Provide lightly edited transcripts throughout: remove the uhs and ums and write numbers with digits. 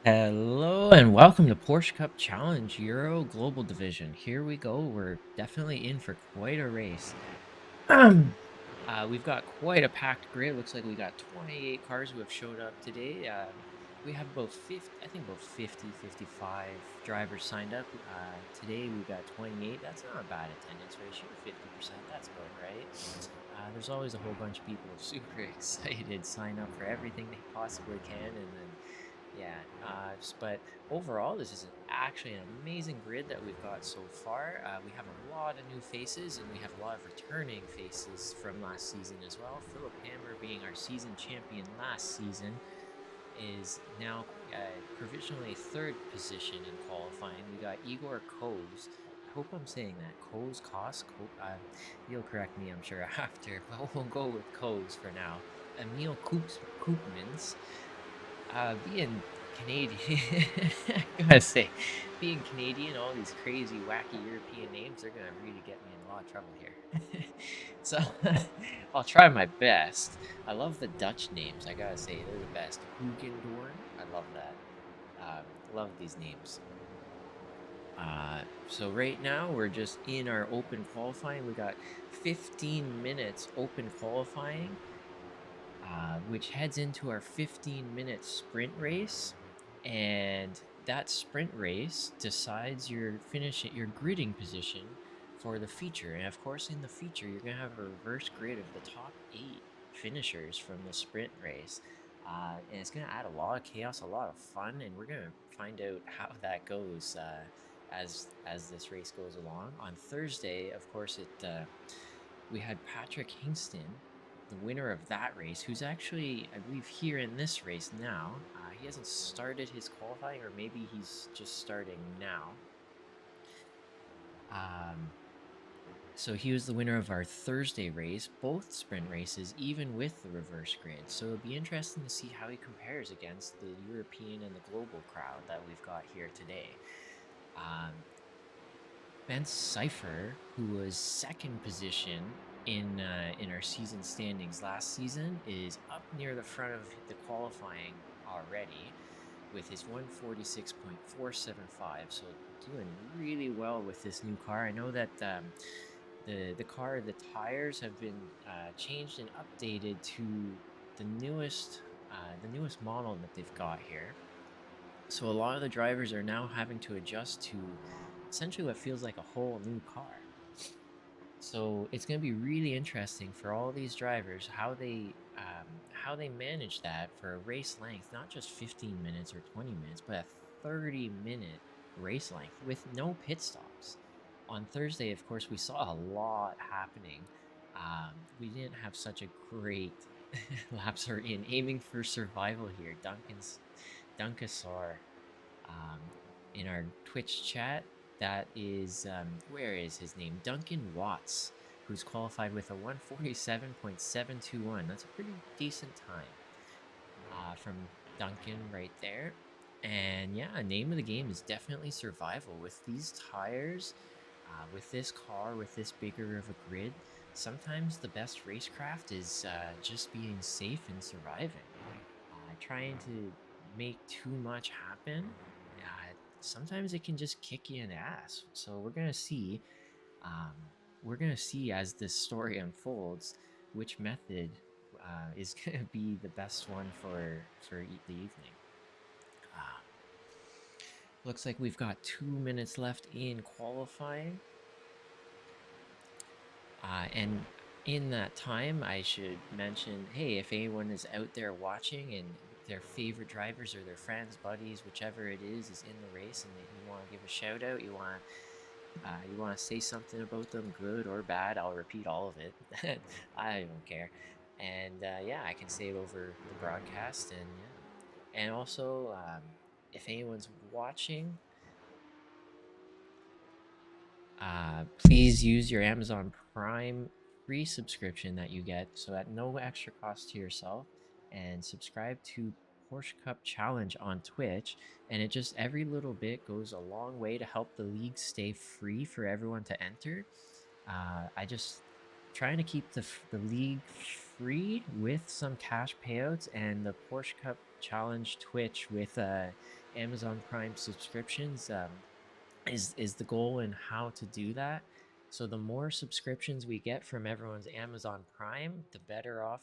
Hello and welcome to Porsche Cup Challenge Euro Global Division. Here we go. We're definitely in for quite a race. We've got quite a packed grid. Looks like we got 28 cars who have showed up today. We have about 50, I think about 50, 55 drivers signed up. Today we got 28. That's not a bad attendance ratio. 50%, that's about right. There's always a whole bunch of people super excited, sign up for everything they possibly can, and then yeah, but overall, this is actually an amazing grid that we've got so far. We have a lot of new faces, and we have a lot of returning faces from last season as well. Philip Hammer, being our season champion last season, is now provisionally third position in qualifying. We got Igor Koz. I hope I'm saying that. You'll correct me, I'm sure, after, but we'll go with Koz for now. Emil Koopmans, being Canadian, I gotta say, being Canadian, all these crazy, wacky European names, they're gonna really get me in a lot of trouble here. So I'll try my best. I love the Dutch names. I gotta say, they're the best. Hugendorn, I love that. Love these names. So right now we're just in our open qualifying. We got 15 minutes open qualifying, which heads into our 15-minute sprint race. And that sprint race decides your gridding position for the feature. And of course, in the feature, you're going to have a reverse grid of the top 8 finishers from the sprint race. And it's going to add a lot of chaos, a lot of fun, and we're going to find out how that goes as this race goes along. On Thursday, of course, we had Patrick Hingston, the winner of that race, who's actually, I believe, here in this race now. He hasn't started his qualifying, or maybe he's just starting now. So he was the winner of our Thursday race, both sprint races, even with the reverse grid. So it'll be interesting to see how he compares against the European and the global crowd that we've got here today. Ben Cipher, who was second position in our season standings last season, is up near the front of the qualifying already with his 146.475. So doing really well with this new car. I know that the tires have been changed and updated to the newest model that they've got here. So a lot of the drivers are now having to adjust to essentially what feels like a whole new car. So it's going to be really interesting for all these drivers how they manage that for a race length, not just 15 minutes or 20 minutes, but a 30-minute race length with no pit stops. On Thursday, of course, we saw a lot happening. We didn't have such a great laps are in aiming for survival here. Dunkasar in our Twitch chat. That is, where is his name? Duncan Watts, who's qualified with a 147.721. That's a pretty decent time from Duncan right there. And yeah, name of the game is definitely survival. With these tires, with this car, with this bigger of a grid, sometimes the best racecraft is just being safe and surviving. Trying to make too much happen, sometimes it can just kick you in the ass. So we're gonna see. We're gonna see as this story unfolds which method is gonna be the best one for the evening. Looks like we've got 2 minutes left in qualifying. And in that time, I should mention, hey, if anyone is out there watching and their favorite drivers or their friends, buddies, whichever it is in the race, and you want to give a shout out, you want to say something about them, good or bad, I'll repeat all of it. I don't care. And yeah, I can say it over the broadcast. And yeah, and also, if anyone's watching, please use your Amazon Prime free subscription that you get, so at no extra cost to yourself, and subscribe to Porsche Cup Challenge on Twitch. And it just, every little bit goes a long way to help the league stay free for everyone to enter. I just trying to keep the league free with some cash payouts, and the Porsche Cup Challenge Twitch with Amazon Prime subscriptions is the goal and how to do that. So the more subscriptions we get from everyone's Amazon Prime, the better off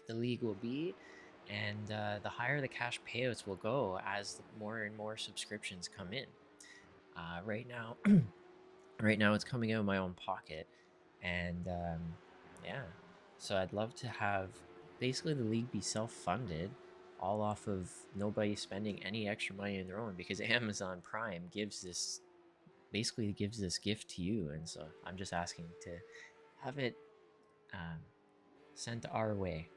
the league will be, and the higher the cash payouts will go as more and more subscriptions come in. Right now, right now it's coming out of my own pocket, and yeah. So I'd love to have basically the league be self-funded, all off of nobody spending any extra money on their own, because Amazon Prime gives this basically gives this gift to you, and so I'm just asking to have it um, sent our way.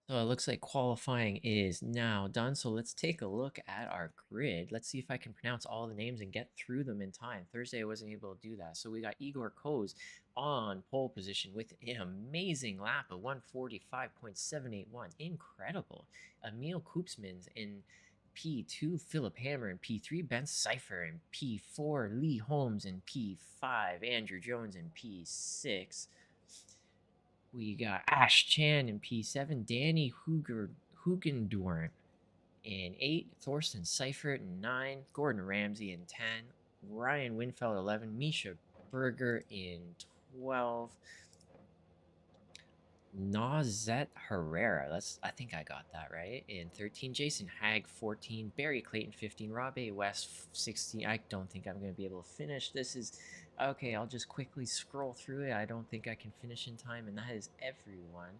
So it looks like qualifying is now done. So let's take a look at our grid. Let's see if I can pronounce all the names and get through them in time. Thursday I wasn't able to do that. So we got Igor Koz on pole position with an amazing lap of 145.781. Incredible. Emil Koopsmans in P2, Philip Hammer in P3, Ben Cipher in P4, Lee Holmes in P5, Andrew Jones in P6. We got Ash Chan in P7, Danny Hugendorn in 8, Thorsten Seifert in 9, Gordon Ramsay in 10, Ryan Winfeld 11, Misha Berger in 12, Nazet Herrera, I think I got that right, in 13, Jason Hag 14, Barry Clayton 15, Rob A. West 16. I don't think I'm going to be able to finish. This is okay. I'll just quickly scroll through it. I don't think I can finish in time, and that is everyone.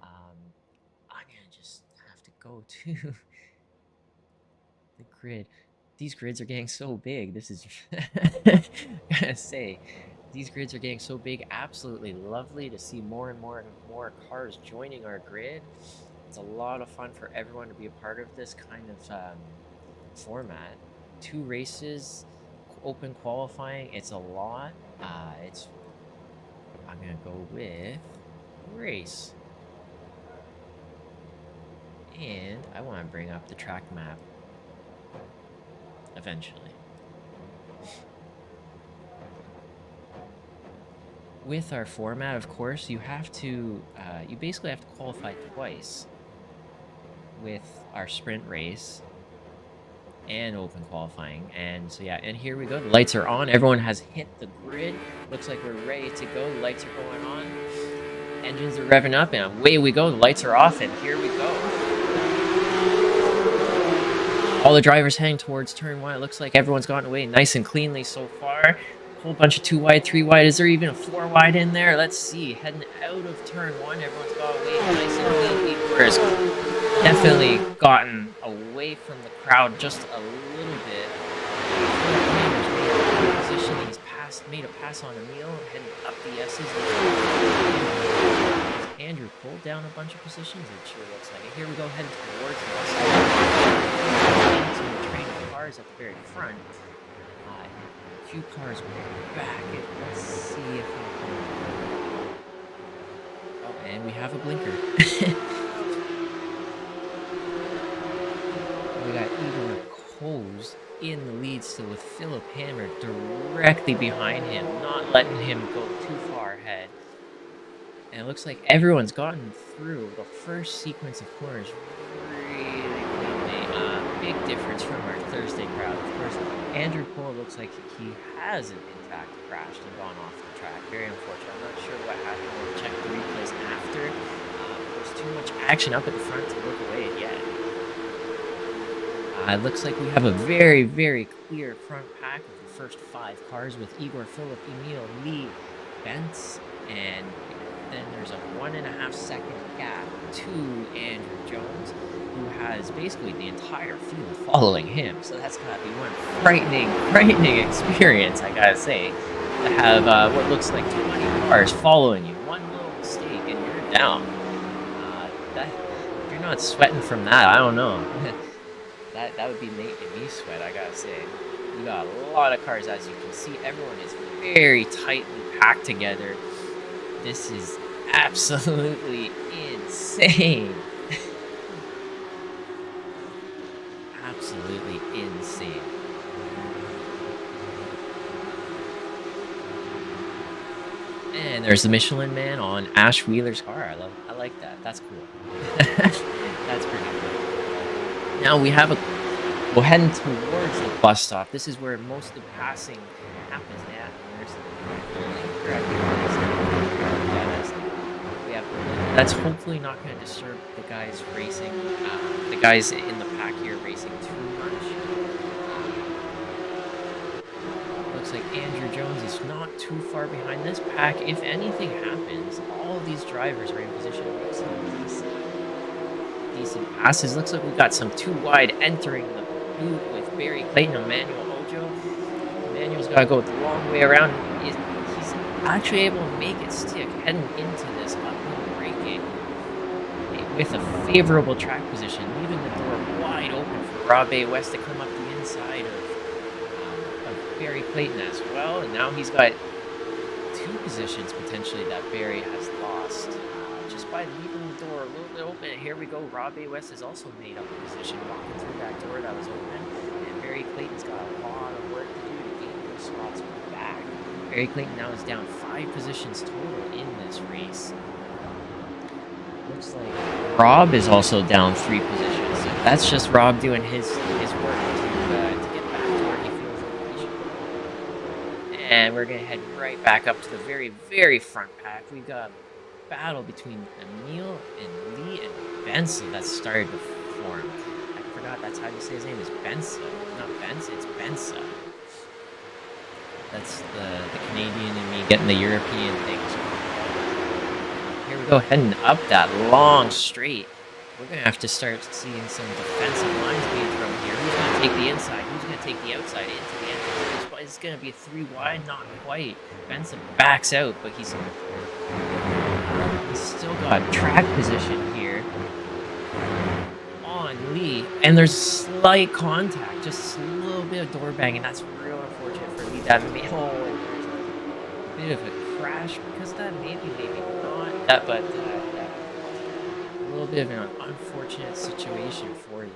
I'm going to just have to go to the grid. These grids are getting so big. This is gotta say, these grids are getting so big. Absolutely lovely to see more and more cars joining our grid. It's a lot of fun for everyone to be a part of this kind of format. 2 races, open qualifying. It's a lot. I'm gonna go with race, and I want to bring up the track map eventually. With our format, of course, you have to, you basically have to qualify twice with our sprint race and open qualifying. And so, yeah, and here we go. The lights are on. Everyone has hit the grid. Looks like we're ready to go. The lights are going on. Engines are revving up, and away we go. The lights are off, and here we go. All the drivers heading towards turn 1. It looks like everyone's gotten away nice and cleanly so far. Whole bunch of 2 wide, 3 wide. Is there even a 4 wide in there? Let's see. Heading out of turn 1, everyone's got away nice and clean. Igor's definitely gotten away from the crowd just a little bit. Position. He's made a pass on Emil, heading up the S's. Andrew pulled down a bunch of positions. It sure looks like it. Here we go, heading towards the into the train of cars at the very front. A few cars back. Let's see if I can... Oh, and we have a blinker. We got Igor Koz in the lead still with Philip Hammer directly behind him, not letting him go too far ahead. And it looks like everyone's gotten through the first sequence of corners really quickly. Big difference from our Thursday crowd. Of course, Andrew Cole looks like he hasn't, in fact, crashed and gone off the track. Very unfortunate. I'm not sure what happened. We'll check the replays after. There's too much action up at the front to look away yet. It looks like we have a very, very clear front pack of the first 5 cars with Igor, Philip, Emil, Lee, Bentz, and then there's a 1.5 second gap to Andrew Jones, who has basically the entire field following him. So that's gotta be one frightening experience, I gotta say, to have what looks like 20 cars following you. One little mistake and you're down. If you're not sweating from that, I don't know. that would be making me sweat, I gotta say. We got a lot of cars, as you can see. Everyone is very tightly packed together. This is absolutely insane. Absolutely insane. And there's the Michelin Man on Ash Wheeler's car. I like that. That's cool. That's pretty cool. Now we're heading towards the bus stop. This is where most of the passing happens. Yeah, there's that's hopefully not going to disturb the guys racing, the guys in the pack here racing too much. Looks like Andrew Jones is not too far behind this pack. If anything happens, all of these drivers are in position to make some decent passes. Looks like we've got some too wide entering the boot with Barry Clayton and Manuel Ojo. Manuel's got to go the long way around. He's actually able to make it stick heading into this uphill braking with a favorable track position, leaving the door wide open for Rob A. West to come up the inside of Barry Clayton as well. And now he's got two positions potentially that Barry has lost just by leaving the door a little bit open. And here we go. Rob A. West has also made up a position walking through that door that was open. And Barry Clayton's got a lot of work to do to gain those spots back. Barry Clayton now is down 5 positions total in this race. Looks like Rob is also down 3 positions. So that's just Rob doing his work to get back to where he feels he should be. And we're going to head right back up to the very, very front pack. We've got a battle between Emil and Lee and Bensa that started to form. I forgot that's how you say his name is Bensa. Not Bensa, it's Bensa. That's the Canadian in me getting the European things. Here we go, heading up that long straight. We're going to have to start seeing some defensive lines being thrown here. Who's going to take the inside? Who's going to take the outside into the entrance? It's going to be a 3 wide, not quite. Benson backs out, but he's still got track position here on Lee. And there's slight contact, just a little bit of door banging. That's real unfortunate for Lee. That may, a bit of a crash because of that, maybe not. That, but a little bit of an unfortunate situation for you.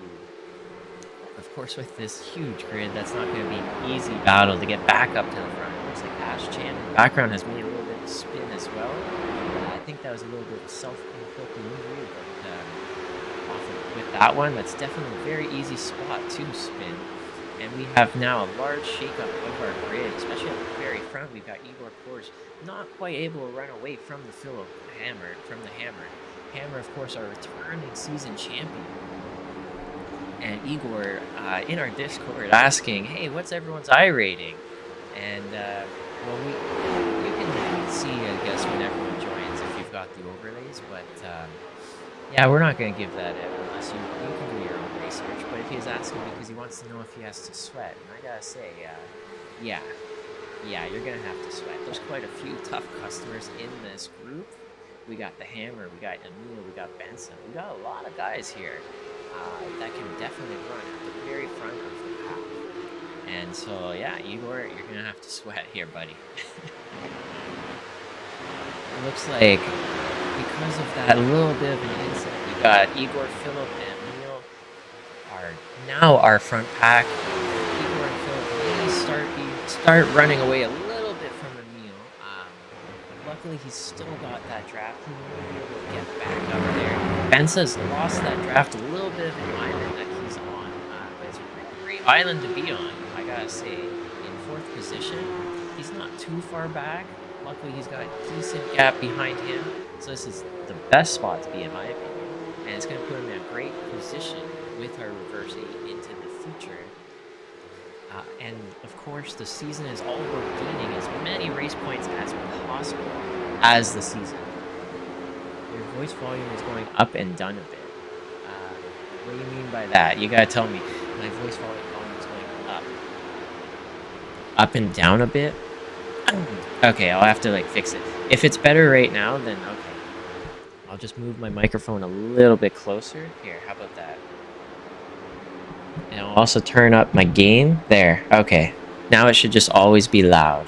Of course, with this huge grid, that's not going to be an easy battle to get back up to the front. It looks like Ash Chan in the background has made a little bit of spin as well. I think that was a little bit of self-inflicted injury, but with that one, that's definitely a very easy spot to spin. And we have now a large shakeup of our grid, especially at the very front. We've got Igor Kors not quite able to run away from the Hammer. Hammer, of course, our returning season champion. And Igor in our Discord asking, hey, what's everyone's I rating? And well, you can see, I guess, when everyone joins if you've got the overlays. But yeah, we're not going to give that out unless you can do your own research. But if he's asking because he wants to know if he has to sweat, and I gotta say, yeah, you're gonna have to sweat. There's quite a few tough customers in this group. We got the Hammer, we got Emil, we got Benson. We got a lot of guys here that can definitely run at the very front of the pack. And so, yeah, Igor, you're gonna have to sweat here, buddy. It looks like because of that little bit of an incident, we got Igor, Philip, and Emil are now our front pack. Igor and Philip may start running away a little bit from Emil. Luckily, he's still got that draft. He will be able to get back up there. Bensa's lost that draft, a little bit of an island that he's on. But it's a great island to be on, I gotta say. In 4th position, he's not too far back. Luckily, he's got a decent gap behind him. So this is the best spot to be, in my opinion. And it's going to put him in a great position with our reverse 8 into the future. And of course, the season is all about gaining as many race points as possible as the season. Your voice volume is going up and down a bit. What do you mean by that? You gotta tell me. My voice volume is going up and down a bit. Okay, I'll have to fix it. If it's better right now, then okay. I'll just move my microphone a little bit closer. Here, how about that? And I'll also turn up my gain. There, okay. Now it should just always be loud.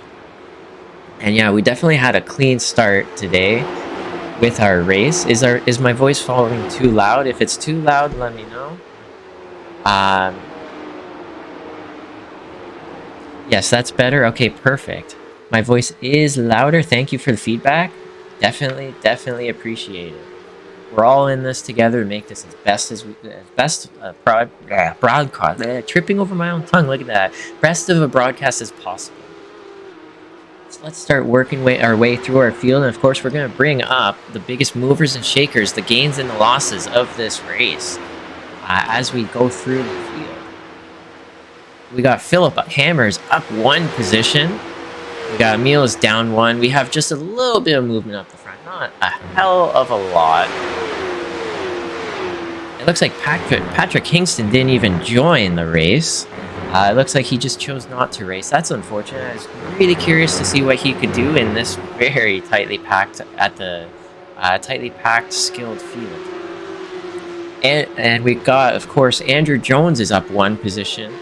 And yeah, we definitely had a clean start today with our race. Is my voice volume too loud? If it's too loud, let me know. Yes, that's better. Okay, perfect. My voice is louder. Thank you for the feedback. Definitely appreciate it. We're all in this together to make this as best broadcast. Tripping over my own tongue. Look at that. Best of a broadcast as possible. So let's start working our way through our field, and of course, we're going to bring up the biggest movers and shakers, the gains and the losses of this race as we go through the field. We got Philip Hammers up 1 position. We got Emil's down 1. We have just a little bit of movement up the front, not a hell of a lot. It looks like Patrick Kingston didn't even join the race. It looks like he just chose not to race. That's unfortunate. I was really curious to see what he could do in this very tightly packed skilled field. And we got, of course, Andrew Jones is up 1 position.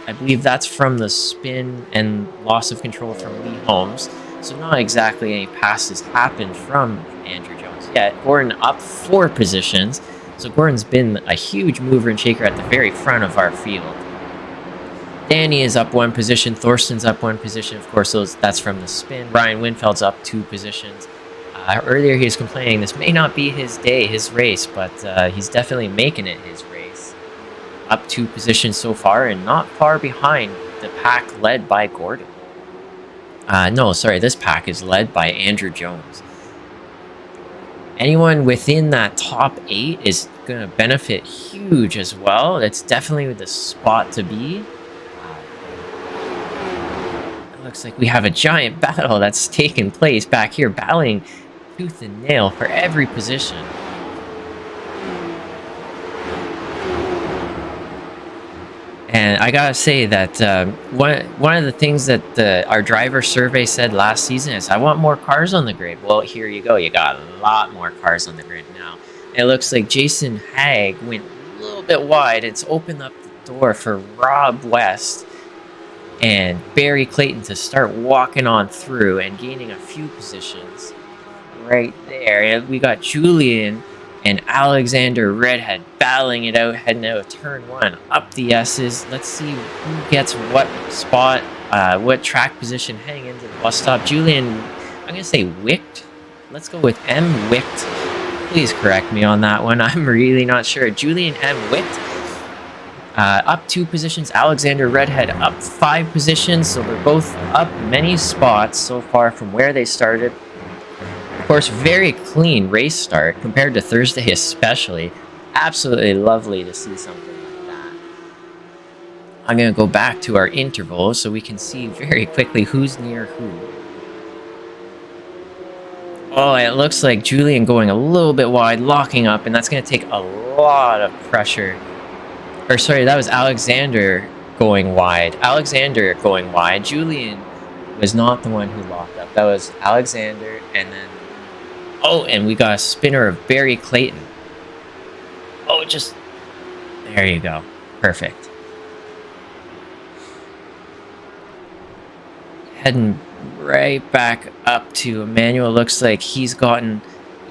I believe that's from the spin and loss of control from Lee Holmes. So not exactly any passes happened from Andrew Jones yet. Gordon up 4 positions. So Gordon's been a huge mover and shaker at the very front of our field. Danny is up 1 position. Thorsten's up 1 position. Of course, that's from the spin. Ryan Winfeld's up 2 positions. Earlier he was complaining this may not be his day, his race, but he's definitely making it his race. Up 2 positions so far, and not far behind the pack led by Gordon. No, sorry, this pack is led by Andrew Jones. Anyone within that top 8 is going to benefit huge as well. It's definitely the spot to be. It looks like we have a giant battle that's taken place back here, battling tooth and nail for every position. And I gotta say that one of the things that our driver survey said last season is, I want more cars on the grid. Well, here you go. You got a lot more cars on the grid now. And it looks like Jason Haig went a little bit wide. It's opened up the door for Rob West and Barry Clayton to start walking on through and gaining a few positions right there. And we got Julian and Alexander Redhead battling it out, heading out of turn 1 up the S's. Let's see who gets what spot, what track position heading into the bus stop. Julian, I'm going to say Wicht. Let's go with M. Wicht. Please correct me on that one. I'm really not sure. Julian M. Wicht. Up 2 positions. Alexander Redhead up 5 positions. So they're both up many spots so far from where they started. Of course, very clean race start compared to Thursday especially. Absolutely lovely to see something like that. I'm going to go back to our interval so we can see very quickly who's near who. Oh, it looks like Julian going a little bit wide, locking up, and that's going to take a lot of pressure. Or sorry, that was Alexander going wide. Alexander going wide. Julian was not the one who locked up. That was Alexander, and then... Oh, and we got a spinner of Barry Clayton. Oh, just... There you go. Perfect. Heading right back up to Emmanuel. Looks like he's gotten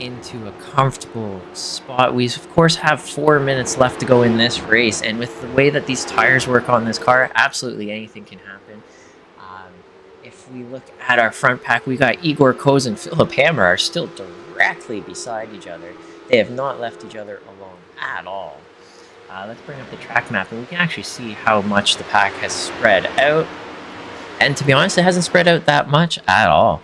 into a comfortable spot. We, of course, have 4 minutes left to go in this race. And with the way that these tires work on this car, absolutely anything can happen. If we look at our front pack, we got Igor Koz and Philip Hammer are still directly beside each other. They have not left each other alone at all. Let's bring up the track map, and we can actually see how much the pack has spread out. And to be honest, it hasn't spread out that much at all.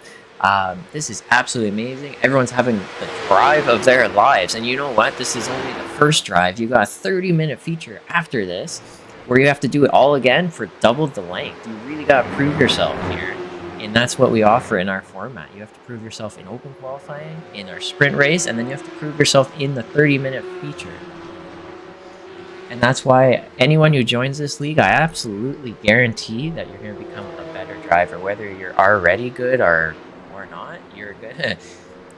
This is absolutely amazing. Everyone's having the drive of their lives. And you know what? This is only the first drive. You got a 30-minute feature after this, where you have to do it all again for double the length. You really got to prove yourself here. And that's what we offer in our format. You have to prove yourself in open qualifying, in our sprint race, and then you have to prove yourself in the 30-minute feature. And that's why anyone who joins this league, I absolutely guarantee that you're going to become a better driver. Whether you're already good or not, you're going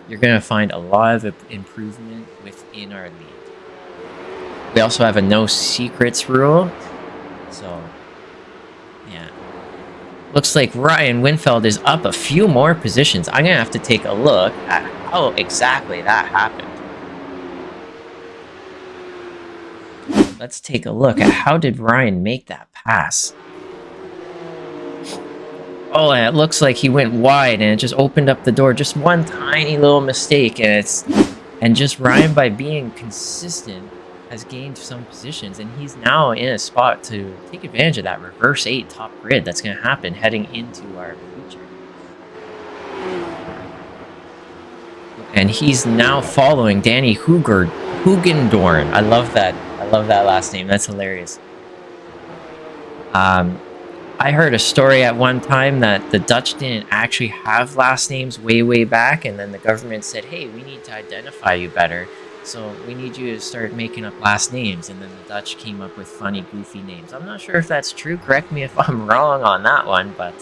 to find a lot of improvement within our league. We also have a no secrets rule. So, yeah. Looks like Ryan Winfeld is up a few more positions. I'm going to have to take a look at how exactly that happened. Let's take a look at how did Ryan make that pass. Oh, and it looks like he went wide, and it just opened up the door. Just one tiny little mistake, and just Ryan, by being consistent, has gained some positions, and he's now in a spot to take advantage of that reverse 8 top grid that's going to happen heading into our future. And he's now following Danny Hugendorn. I love that. I love that last name. That's hilarious. I heard a story at one time that the Dutch didn't actually have last names way back, and then the government said, hey, we need to identify you better, so we need you to start making up last names, and then the Dutch came up with funny, goofy names. I'm not sure if that's true. Correct me if I'm wrong on that one, but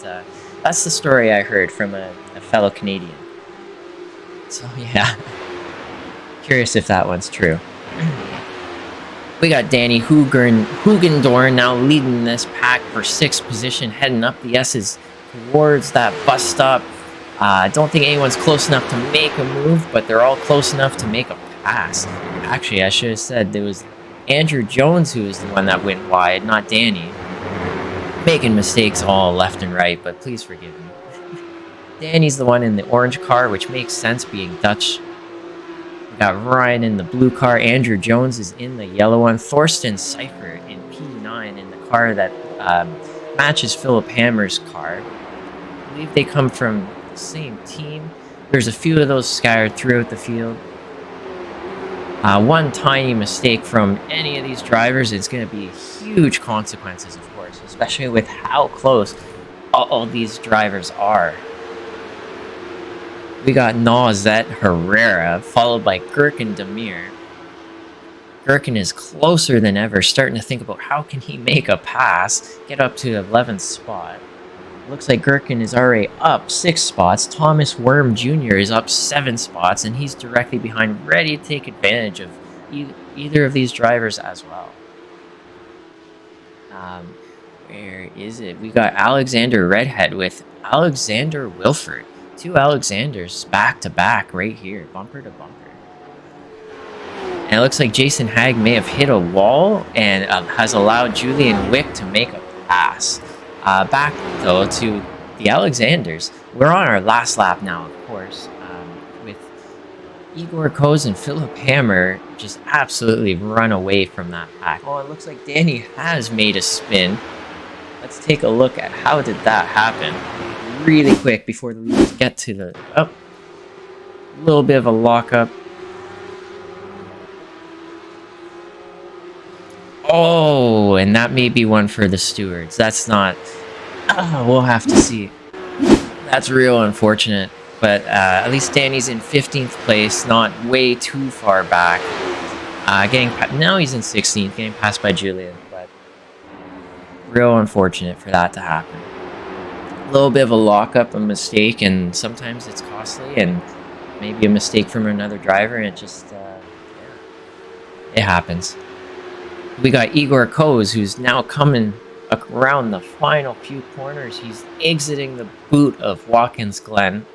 that's the story I heard from a fellow Canadian. So, yeah. Curious if that one's true. We got Danny Hugendorn now leading this pack for 6th position, heading up the S's towards that bus stop. I don't think anyone's close enough to make a move, but they're all close enough to make a pass. Actually, I should have said there was Andrew Jones who was the one that went wide, not Danny. Making mistakes all left and right, but please forgive me. Danny's the one in the orange car, which makes sense being Dutch. We got Ryan in the blue car. Andrew Jones is in the yellow one. Thorsten Seifert in P9 in the car that matches Philip Hammer's car. I believe they come from the same team. There's a few of those scattered throughout the field. One tiny mistake from any of these drivers is going to be huge consequences, of course, especially with how close all these drivers are. We got Nauzet Herrera, followed by Gherkin Demir. Gherkin is closer than ever, starting to think about how can he make a pass, get up to the 11th spot. Looks like Gherkin is already up 6 spots. Thomas Worm Jr. is up 7 spots, and he's directly behind, ready to take advantage of either of these drivers as well. Where is it? We got Alexander Redhead with Alexander Wilford. 2 Alexanders back to back right here, bumper to bumper. And it looks like Jason Hagg may have hit a wall and has allowed Julian Wick to make a pass. Back though to the Alexanders. We're on our last lap now, of course, with Igor Koz and Philip Hammer just absolutely run away from that pack. Oh, it looks like Danny has made a spin. Let's take a look at how did that happen. Really quick before the leaders get to the... Oh, a little bit of a lockup. Oh, and that may be one for the stewards. That's not... we'll have to see. That's real unfortunate. But at least Danny's in 15th place, not way too far back. Now he's in 16th, getting passed by Julian. But real unfortunate for that to happen. A little bit of a lockup, a mistake, and sometimes it's costly, and maybe a mistake from another driver, and it just, yeah, it happens. We got Igor Koz, who's now coming around the final few corners. He's exiting the boot of Watkins Glen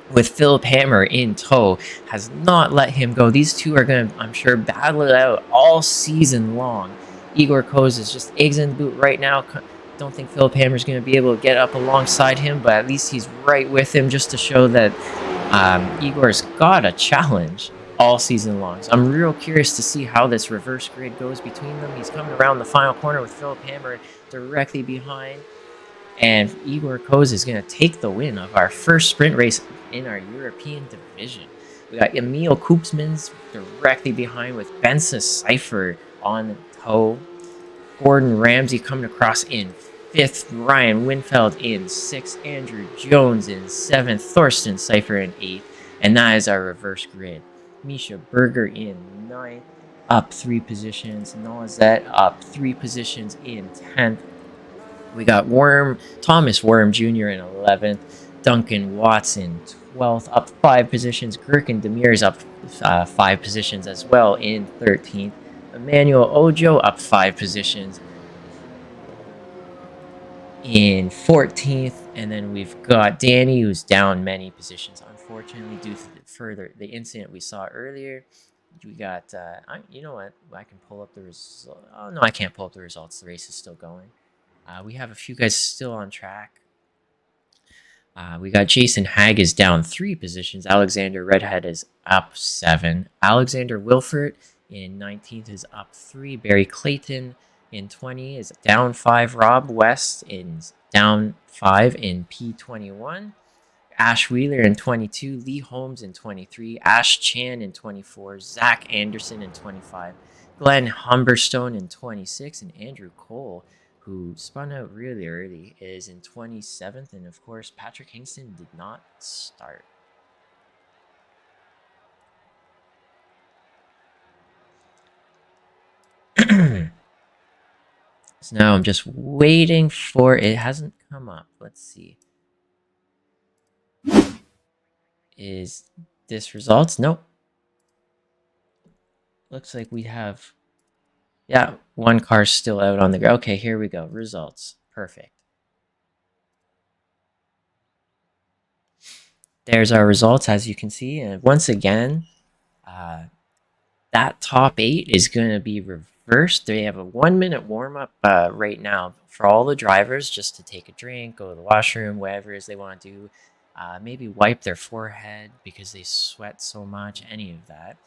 with Philip Hammer in tow. Has not let him go. These two are going to, I'm sure, battle it out all season long. Igor Koz is just exiting the boot right now. Don't think Philip Hammer's going to be able to get up alongside him, but at least he's right with him just to show that Igor's got a challenge all season long. So I'm real curious to see how this reverse grid goes between them. He's coming around the final corner with Philip Hammer directly behind, and Igor Koz is going to take the win of our first sprint race in our European division. We got Emil Koopsmans directly behind with Benza Seifert on tow. Gordon Ramsay coming across in 5th, Ryan Winfeld in 6th, Andrew Jones in 7th, Thorsten Seifert in 8th, and that is our reverse grid. Misha Berger in 9th, up 3 positions. Nauzet up 3 positions in 10th. We got Thomas Worm Jr. in 11th, Duncan Watson 12th, up 5 positions. Gherkin Demir is up 5 positions as well in 13th. Emmanuel Ojo up 5 positions in 14th, and then we've got Danny, who's down many positions, unfortunately, due to the incident we saw earlier. We got, you know what, I can pull up the results. Oh, no, I can't pull up the results. The race is still going. We have a few guys still on track. We got Jason Hag is down 3 positions. Alexander Redhead is up 7. Alexander Wilfert in 19th is up 3. Barry Clayton in 20 is down 5. Rob West is down 5 in P21. Ash Wheeler in 22. Lee Holmes in 23. Ash Chan in 24. Zach Anderson in 25. Glen Humberstone in 26. And Andrew Cole, who spun out really early, is in 27th. And of course, Patrick Kingston did not start. So now I'm just waiting for it. Hasn't come up. Let's see. Is this results? Nope. Looks like we have, yeah, one car's still out on the ground. Okay, here we go. Results. Perfect. There's our results, as you can see. And once again, that top 8 is going to be reversed. They have a 1-minute warm-up right now for all the drivers, just to take a drink, go to the washroom, whatever it is they want to do. Maybe wipe their forehead because they sweat so much, any of that.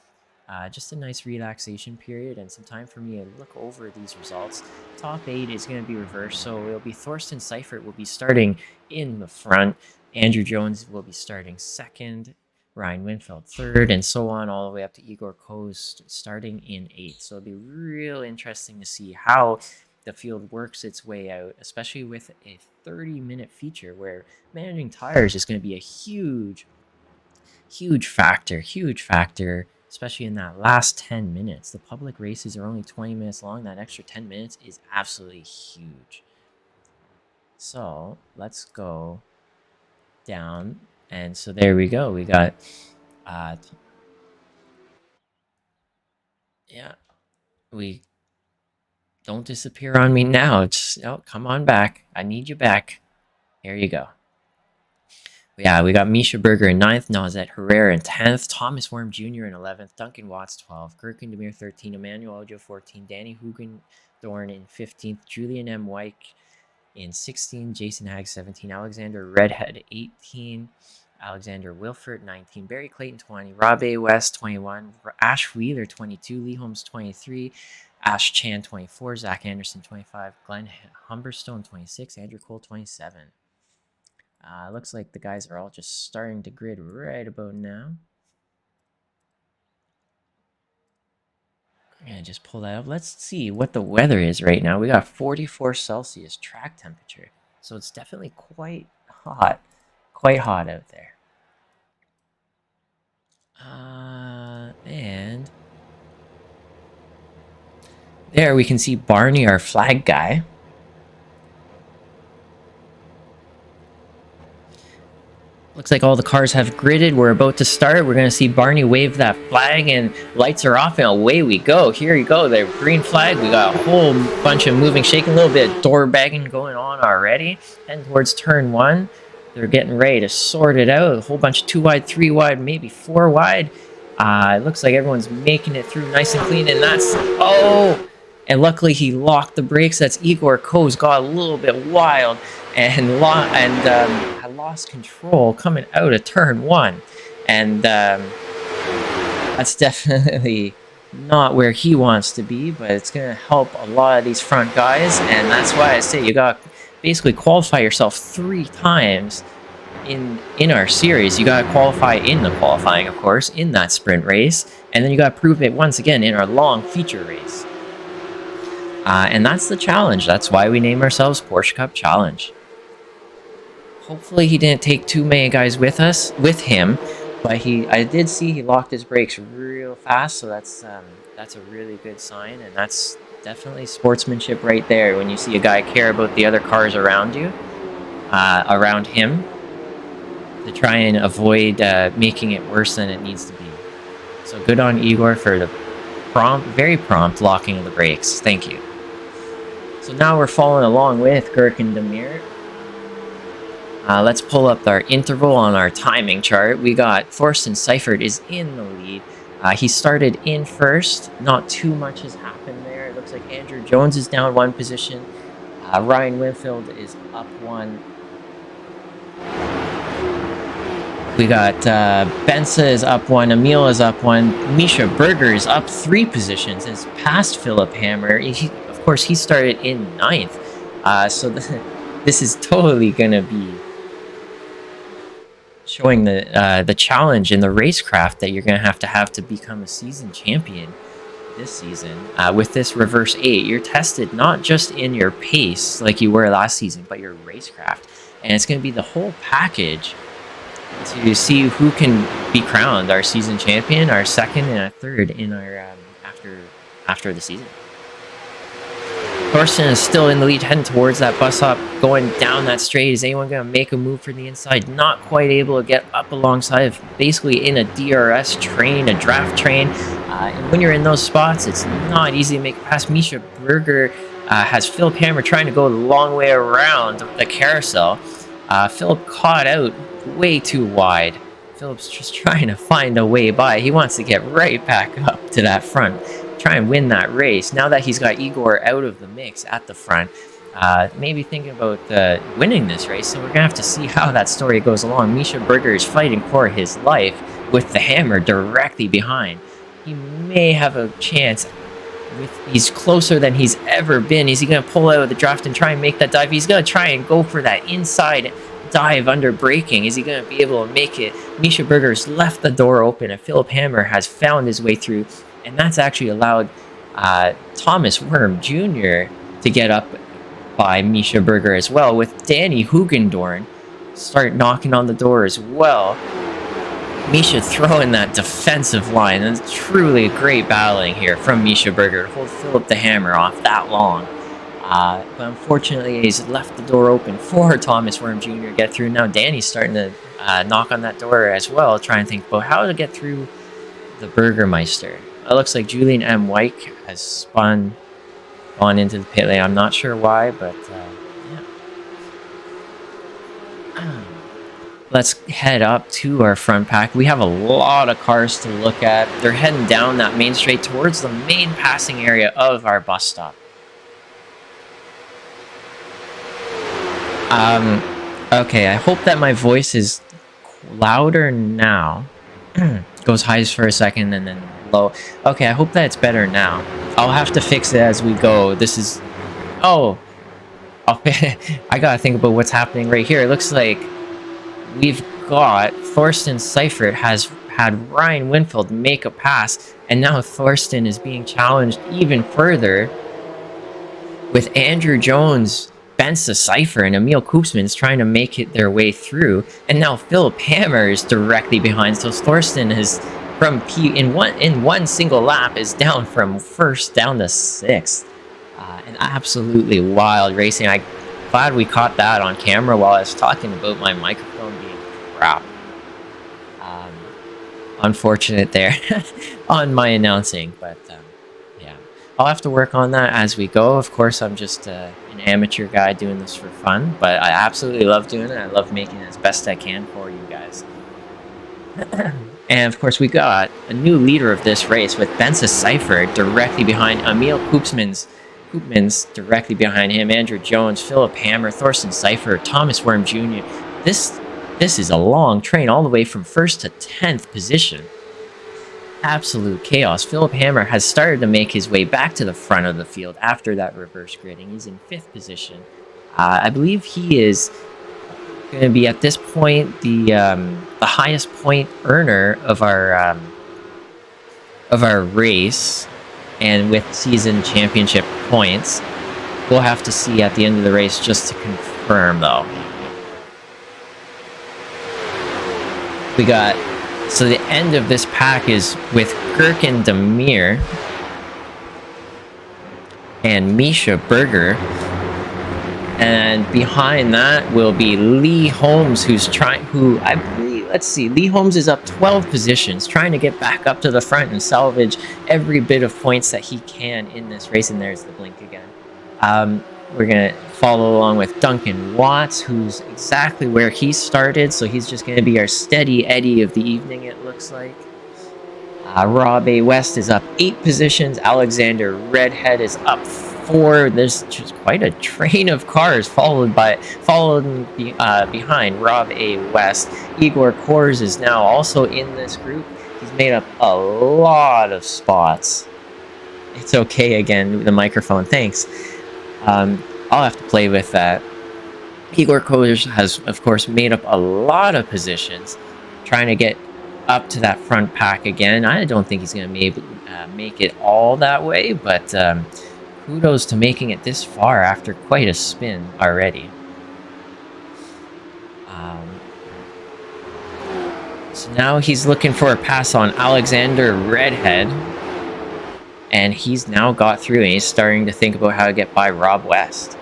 Just a nice relaxation period and some time for me to look over these results. Top 8 is going to be reversed, so it'll be Thorsten Seifert will be starting in the front. Andrew Jones will be starting second. Ryan Winfield third, and so on, all the way up to Igor Koz starting in 8th. So it'll be real interesting to see how the field works its way out, especially with a 30-minute feature where managing tires is going to be a huge factor, especially in that last 10 minutes. The public races are only 20 minutes long. That extra 10 minutes is absolutely huge. So let's go down. And so there we go. We got, yeah, we don't disappear on me now. It's, oh, come on back. I need you back. Here you go. Yeah, we got Misha Berger in 9th, Nazet Herrera in 10th, Thomas Worm Jr. in 11th, Duncan Watts 12th, Gurkin Demir 13, Emmanuel Ojo 14, Danny Hugendorn in 15th, Julian M. White in 16, Jason Hag 17, Alexander Redhead 18, Alexander Wilfert 19, Barry Clayton 20, Rob A. West 21, Ash Wheeler 22, Lee Holmes 23, Ash Chan 24, Zach Anderson 25, Glen Humberstone 26, Andrew Cole 27. Looks like the guys are all just starting to grid right about now. I'm gonna just pull that up. Let's see what the weather is right now. We got 44 Celsius track temperature, so it's definitely quite hot out there. And there we can see Barney, our flag guy. Looks like all the cars have gridded. We're about to start. We're going to see Barney wave that flag and lights are off and away we go. Here you go. The green flag. We got a whole bunch of moving, shaking, a little bit of door bagging going on already. Heading towards turn 1. They're getting ready to sort it out. A whole bunch of 2 wide, 3 wide, maybe 4 wide. It looks like everyone's making it through nice and clean. And that's, oh, and luckily he locked the brakes. That's Igor Koz, got a little bit wild and lost control coming out of turn 1, and that's definitely not where he wants to be, but it's going to help a lot of these front guys, and that's why I say you got to basically qualify yourself 3 times in our series. You got to qualify in the qualifying, of course, in that sprint race, and then you got to prove it once again in our long feature race. And that's the challenge. That's why we name ourselves Porsche Cup Challenge. Hopefully he didn't take too many guys with him, but I did see he locked his brakes real fast, so that's a really good sign, and that's definitely sportsmanship right there when you see a guy care about the other cars around you, around him, to try and avoid making it worse than it needs to be. So good on Igor for the very prompt locking of the brakes. Thank you. So now we're following along with Gurkin Demir. Let's pull up our interval on our timing chart. We got Thorsten Seifert is in the lead. He started in first. Not too much has happened there. It looks like Andrew Jones is down 1 position. Ryan Winfield is up 1. We got Bensa is up 1, Emil is up 1, Misha Berger is up 3 positions, is past Philip Hammer. Of course, he started in 9th, so this is totally gonna be showing the challenge in the racecraft that you're gonna have to become a season champion this season. With this reverse 8, you're tested not just in your pace like you were last season, but your racecraft, and it's gonna be the whole package to see who can be crowned our season champion, our second and our third in our after the season. Thorsten is still in the lead, heading towards that bus stop, going down that straight. Is anyone going to make a move for the inside? Not quite able to get up alongside of, basically in a DRS train, a draft train. And when you're in those spots, it's not easy to make it past. Misha Berger has Philip Hammer trying to go the long way around the carousel. Philip caught out way too wide. Philip's just trying to find a way by. He wants to get right back up to that front, try and win that race. Now that he's got Igor out of the mix at the front, maybe thinking about winning this race. So we're gonna have to see how that story goes along. Misha Berger is fighting for his life with the Hammer directly behind. He may have a chance. He's closer than he's ever been. Is he gonna pull out of the draft and try and make that dive? He's gonna try and go for that inside dive under braking. Is he going to be able to make it? Misha Berger's left the door open, and Philip Hammer has found his way through, and that's actually allowed Thomas Worm Jr. to get up by Misha Berger as well, with Danny Hugendorn start knocking on the door as well. Misha throwing that defensive line, and it's truly great battling here from Misha Berger to hold Philip the Hammer off that long. But unfortunately, he's left the door open for Thomas Worm Jr. to get through. Now Danny's starting to knock on that door as well, trying to think about how to get through the Burgermeister. It looks like Julian M. White has gone into the pit lane. I'm not sure why, but yeah. Let's head up to our front pack. We have a lot of cars to look at. They're heading down that main straight towards the main passing area of our bus stop. Okay, I hope that my voice is louder now. Goes highs for a second and then low. Okay, I hope that it's better now. I'll have to fix it as we go. This is... Oh! I gotta think about what's happening right here. It looks like we've got Thorsten Seifert has had Ryan Winfield make a pass, and now Thorsten is being challenged even further with Andrew Jones, Bensa Cipher, and Emil Koopsmans trying to make it their way through, and now Philip Hammer is directly behind. So Thorsten is from in one single lap is down from first down to 6th. And absolutely wild racing. I'm glad we caught that on camera while I was talking about my microphone being crap. Unfortunate there on my announcing, but yeah, I'll have to work on that as we go. Of course, I'm just an amateur guy doing this for fun, but I absolutely love doing it. I love making it as best I can for you guys. And of course, we got a new leader of this race with Bensa Cipher directly behind Emil Koopmans directly behind him, Andrew Jones, Philip Hammer, Thorsten Cipher, Thomas Worm Jr. This is a long train all the way from 1st to 10th position. Absolute chaos. Philip Hammer has started to make his way back to the front of the field after that reverse gridding. He's in 5th position. I believe he is going to be at this point the highest point earner of our race, and with season championship points. We'll have to see at the end of the race just to confirm, though. So the end of this pack is with Gherkin Demir and Misha Berger. And behind that will be Lee Holmes, Lee Holmes is up 12 positions, trying to get back up to the front and salvage every bit of points that he can in this race. And there's the blink again. We're going to follow along with Duncan Watts, who's exactly where he started. So he's just going to be our steady Eddie of the evening, it looks like. Rob A. West is up 8 positions. Alexander Redhead is up 4. There's just quite a train of cars followed behind Rob A. West. Igor Kors is now also in this group. He's made up a lot of spots. It's okay again, the microphone, thanks. I'll have to play with that. Igor Kors has, of course, made up a lot of positions, trying to get up to that front pack again. I don't think he's going to make it all that way, but kudos to making it this far after quite a spin already. So now he's looking for a pass on Alexander Redhead, and he's now got through, and he's starting to think about how to get by Rob West.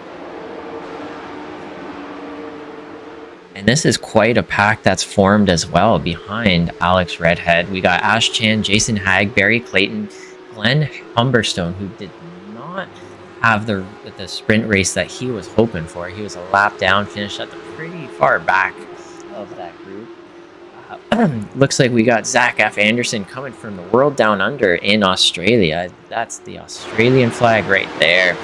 And this is quite a pack that's formed as well behind Alex Redhead. We got Ash Chan, Jason Hagg, Barry Clayton, Glen Humberstone, who did not have the sprint race that he was hoping for. He was a lap down, finished at the pretty far back of that group. Looks like we got Zach F. Anderson coming from the World Down Under in Australia. That's the Australian flag right there.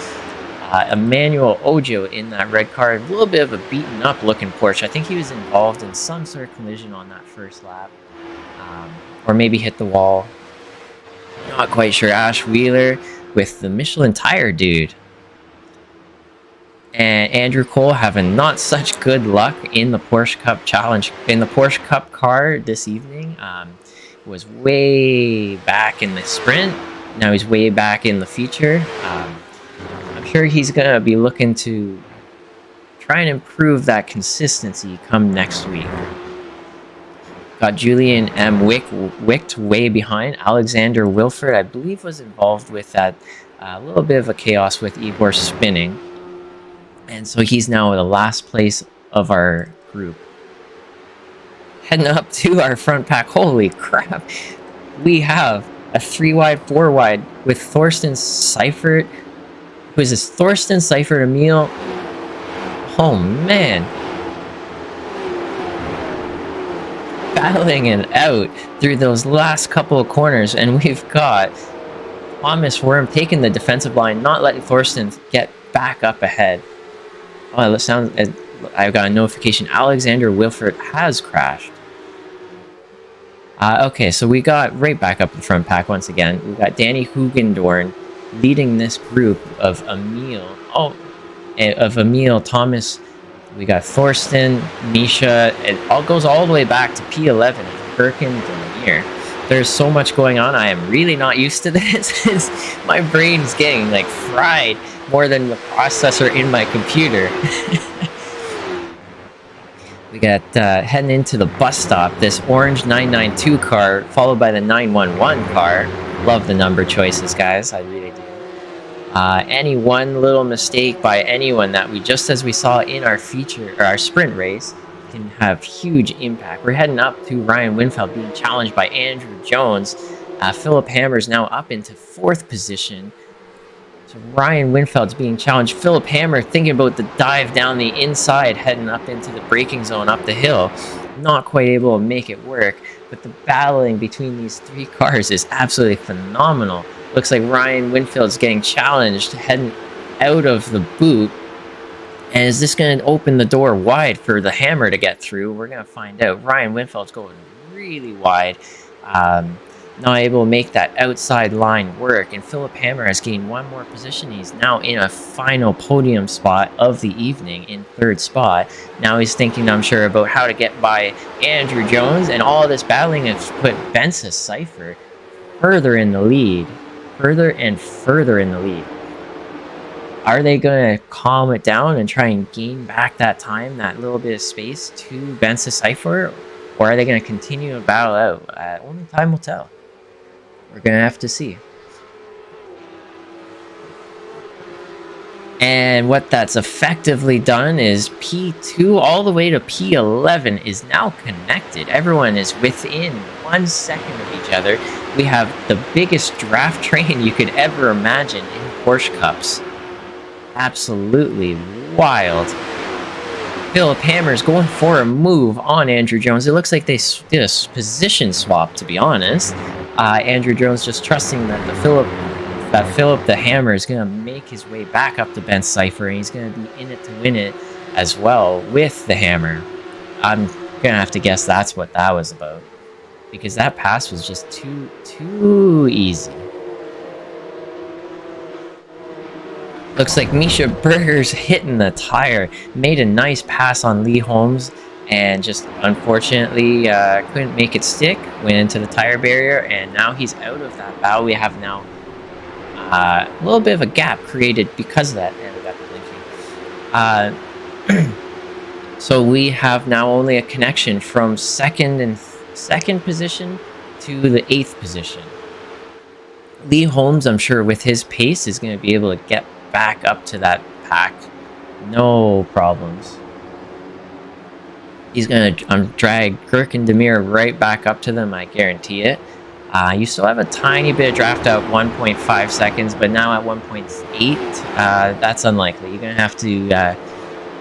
Emmanuel Ojo in that red car. A little bit of a beaten up looking Porsche. I think he was involved in some sort of collision on that first lap. Or maybe hit the wall. Not quite sure. Ash Wheeler with the Michelin tire dude. And Andrew Cole having not such good luck in the Porsche Cup Challenge. In the Porsche Cup car this evening. Was way back in the sprint. Now he's way back in the feature. I'm sure he's going to be looking to try and improve that consistency come next week. Got Julian M. Wicht way behind. Alexander Wilford, I believe, was involved with that. A little bit of a chaos with Igor spinning. And so he's now in the last place of our group. Heading up to our front pack. Holy crap. We have a 3-wide, 4-wide with Thorsten Seifert. Who is this? Thorsten Seifert Emil. Oh, man. Battling it out through those last couple of corners. And we've got Thomas Worm taking the defensive line, not letting Thorsten get back up ahead. Oh, it sounds... I've got a notification. Alexander Wilford has crashed. Okay, so we got right back up the front pack once again. We got Danny Hugendorn leading this group of Emil. Of Emil, Thomas. We got Thorsten, Misha. It all goes all the way back to P11. Perkins and Demir. There's so much going on. I am really not used to this. My brain's getting like fried more than the processor in my computer. We got heading into the bus stop, this orange 992 car, followed by the 911 car. Love the number choices, guys. I really do. Any one little mistake by anyone that just as we saw in our feature, or our sprint race, can have huge impact. We're heading up to Ryan Winfeld being challenged by Andrew Jones. Philip Hammer's now up into 4th position. So Ryan Winfeld's being challenged. Philip Hammer thinking about the dive down the inside, heading up into the braking zone up the hill. Not quite able to make it work, but the battling between these 3 cars is absolutely phenomenal. Looks like Ryan Winfeld's getting challenged, heading out of the boot. And is this going to open the door wide for the Hammer to get through? We're going to find out. Ryan Winfeld's going really wide. Not able to make that outside line work, and Philip Hammer has gained 1 more position. He's now in a final podium spot of the evening in 3rd spot. Now he's thinking, I'm sure, about how to get by Andrew Jones, and all this battling has put Bensa Seifert further in the lead. Further and further in the lead. Are they going to calm it down and try and gain back that time, that little bit of space to Bensa Seifert, or are they going to continue to battle out? Only time will tell. We're going to have to see. And what that's effectively done is P2 all the way to P11 is now connected. Everyone is within 1 second of each other. We have the biggest draft train you could ever imagine in Porsche Cups. Absolutely wild. Philip Hammer's going for a move on Andrew Jones. It looks like they did a position swap, to be honest. Andrew Jones just trusting that the Philip the Hammer is going to make his way back up to Ben Cypher, and he's going to be in it to win it as well with the hammer. I'm going to have to guess that's what that was about, because that pass was just too easy. Looks like Misha Berger's hitting the tire. Made a nice pass on Lee Holmes, and just unfortunately couldn't make it stick. Went into the tire barrier, and now he's out of that battle. We have now a little bit of a gap created because of that, and we got the blinking. So we have now only a connection from second position to the 8th position. Lee Holmes, I'm sure with his pace, is going to be able to get back up to that pack, no problems. He's going to drag Girk and Demir right back up to them, I guarantee it. You still have a tiny bit of draft at 1.5 seconds, but now at 1.8, that's unlikely. You're going to have to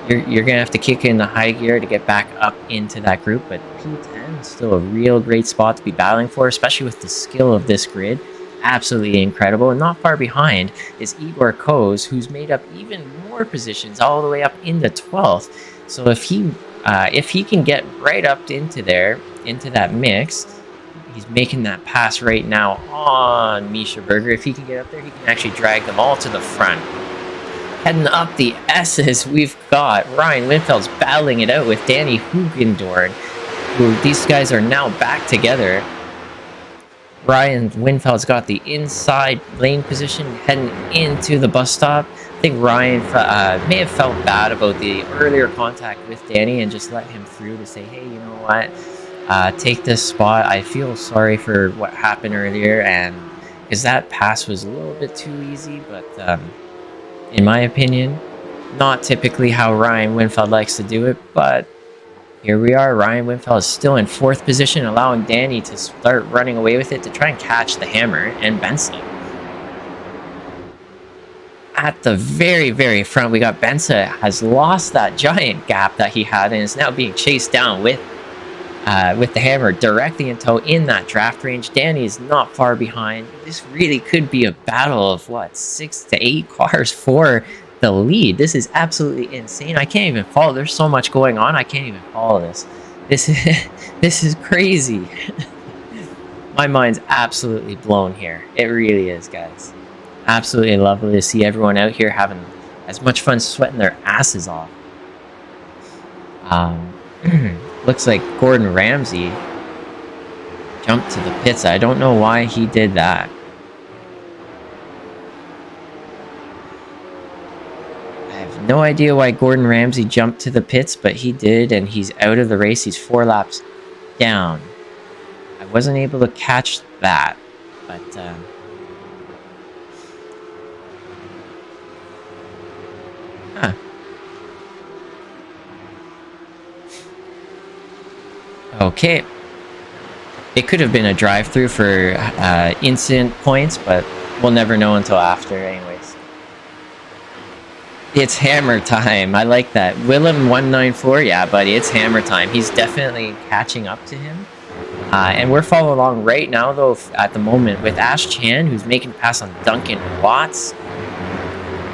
you're going to have to kick in the high gear to get back up into that group, but P10 is still a real great spot to be battling for, especially with the skill of this grid. Absolutely incredible. And not far behind is Igor Koz, who's made up even more positions all the way up into 12th. So if he can get right up into there, into that mix, he's making that pass right now on Misha Berger. If he can get up there, he can actually drag them all to the front. Heading up the S's, we've got Ryan Winfeld's battling it out with Danny Hugendorn, who these guys are now back together. Ryan Winfeld's got the inside lane position heading into the bus stop. I think Ryan may have felt bad about the earlier contact with Danny and just let him through to say, hey, you know what, take this spot. I feel sorry for what happened earlier, and because that pass was a little bit too easy, but in my opinion, not typically how Ryan Winfeld likes to do it, but here we are. Ryan Winfeld is still in 4th position, allowing Danny to start running away with it to try and catch the hammer and Benson. At the very, very front, we got Benson has lost that giant gap that he had and is now being chased down with the hammer directly in tow in that draft range. Danny is not far behind. This really could be a battle of, what, 6 to 8 cars for the lead. This is absolutely insane. I can't even follow. There's so much going on. I can't even follow this. This is crazy. My mind's absolutely blown here. It really is, guys. Absolutely lovely to see everyone out here having as much fun sweating their asses off. Looks like Gordon Ramsay jumped to the pits. I don't know why he did that. No idea why Gordon Ramsay jumped to the pits, but he did, and he's out of the race. He's 4 laps down. I wasn't able to catch that, but okay. It could have been a drive-through for incident points, but we'll never know until after anyways. It's hammer time. I like that. Willem194, yeah, buddy, it's hammer time. He's definitely catching up to him. And we're following along right now, though, at the moment, with Ash Chan, who's making a pass on Duncan Watts.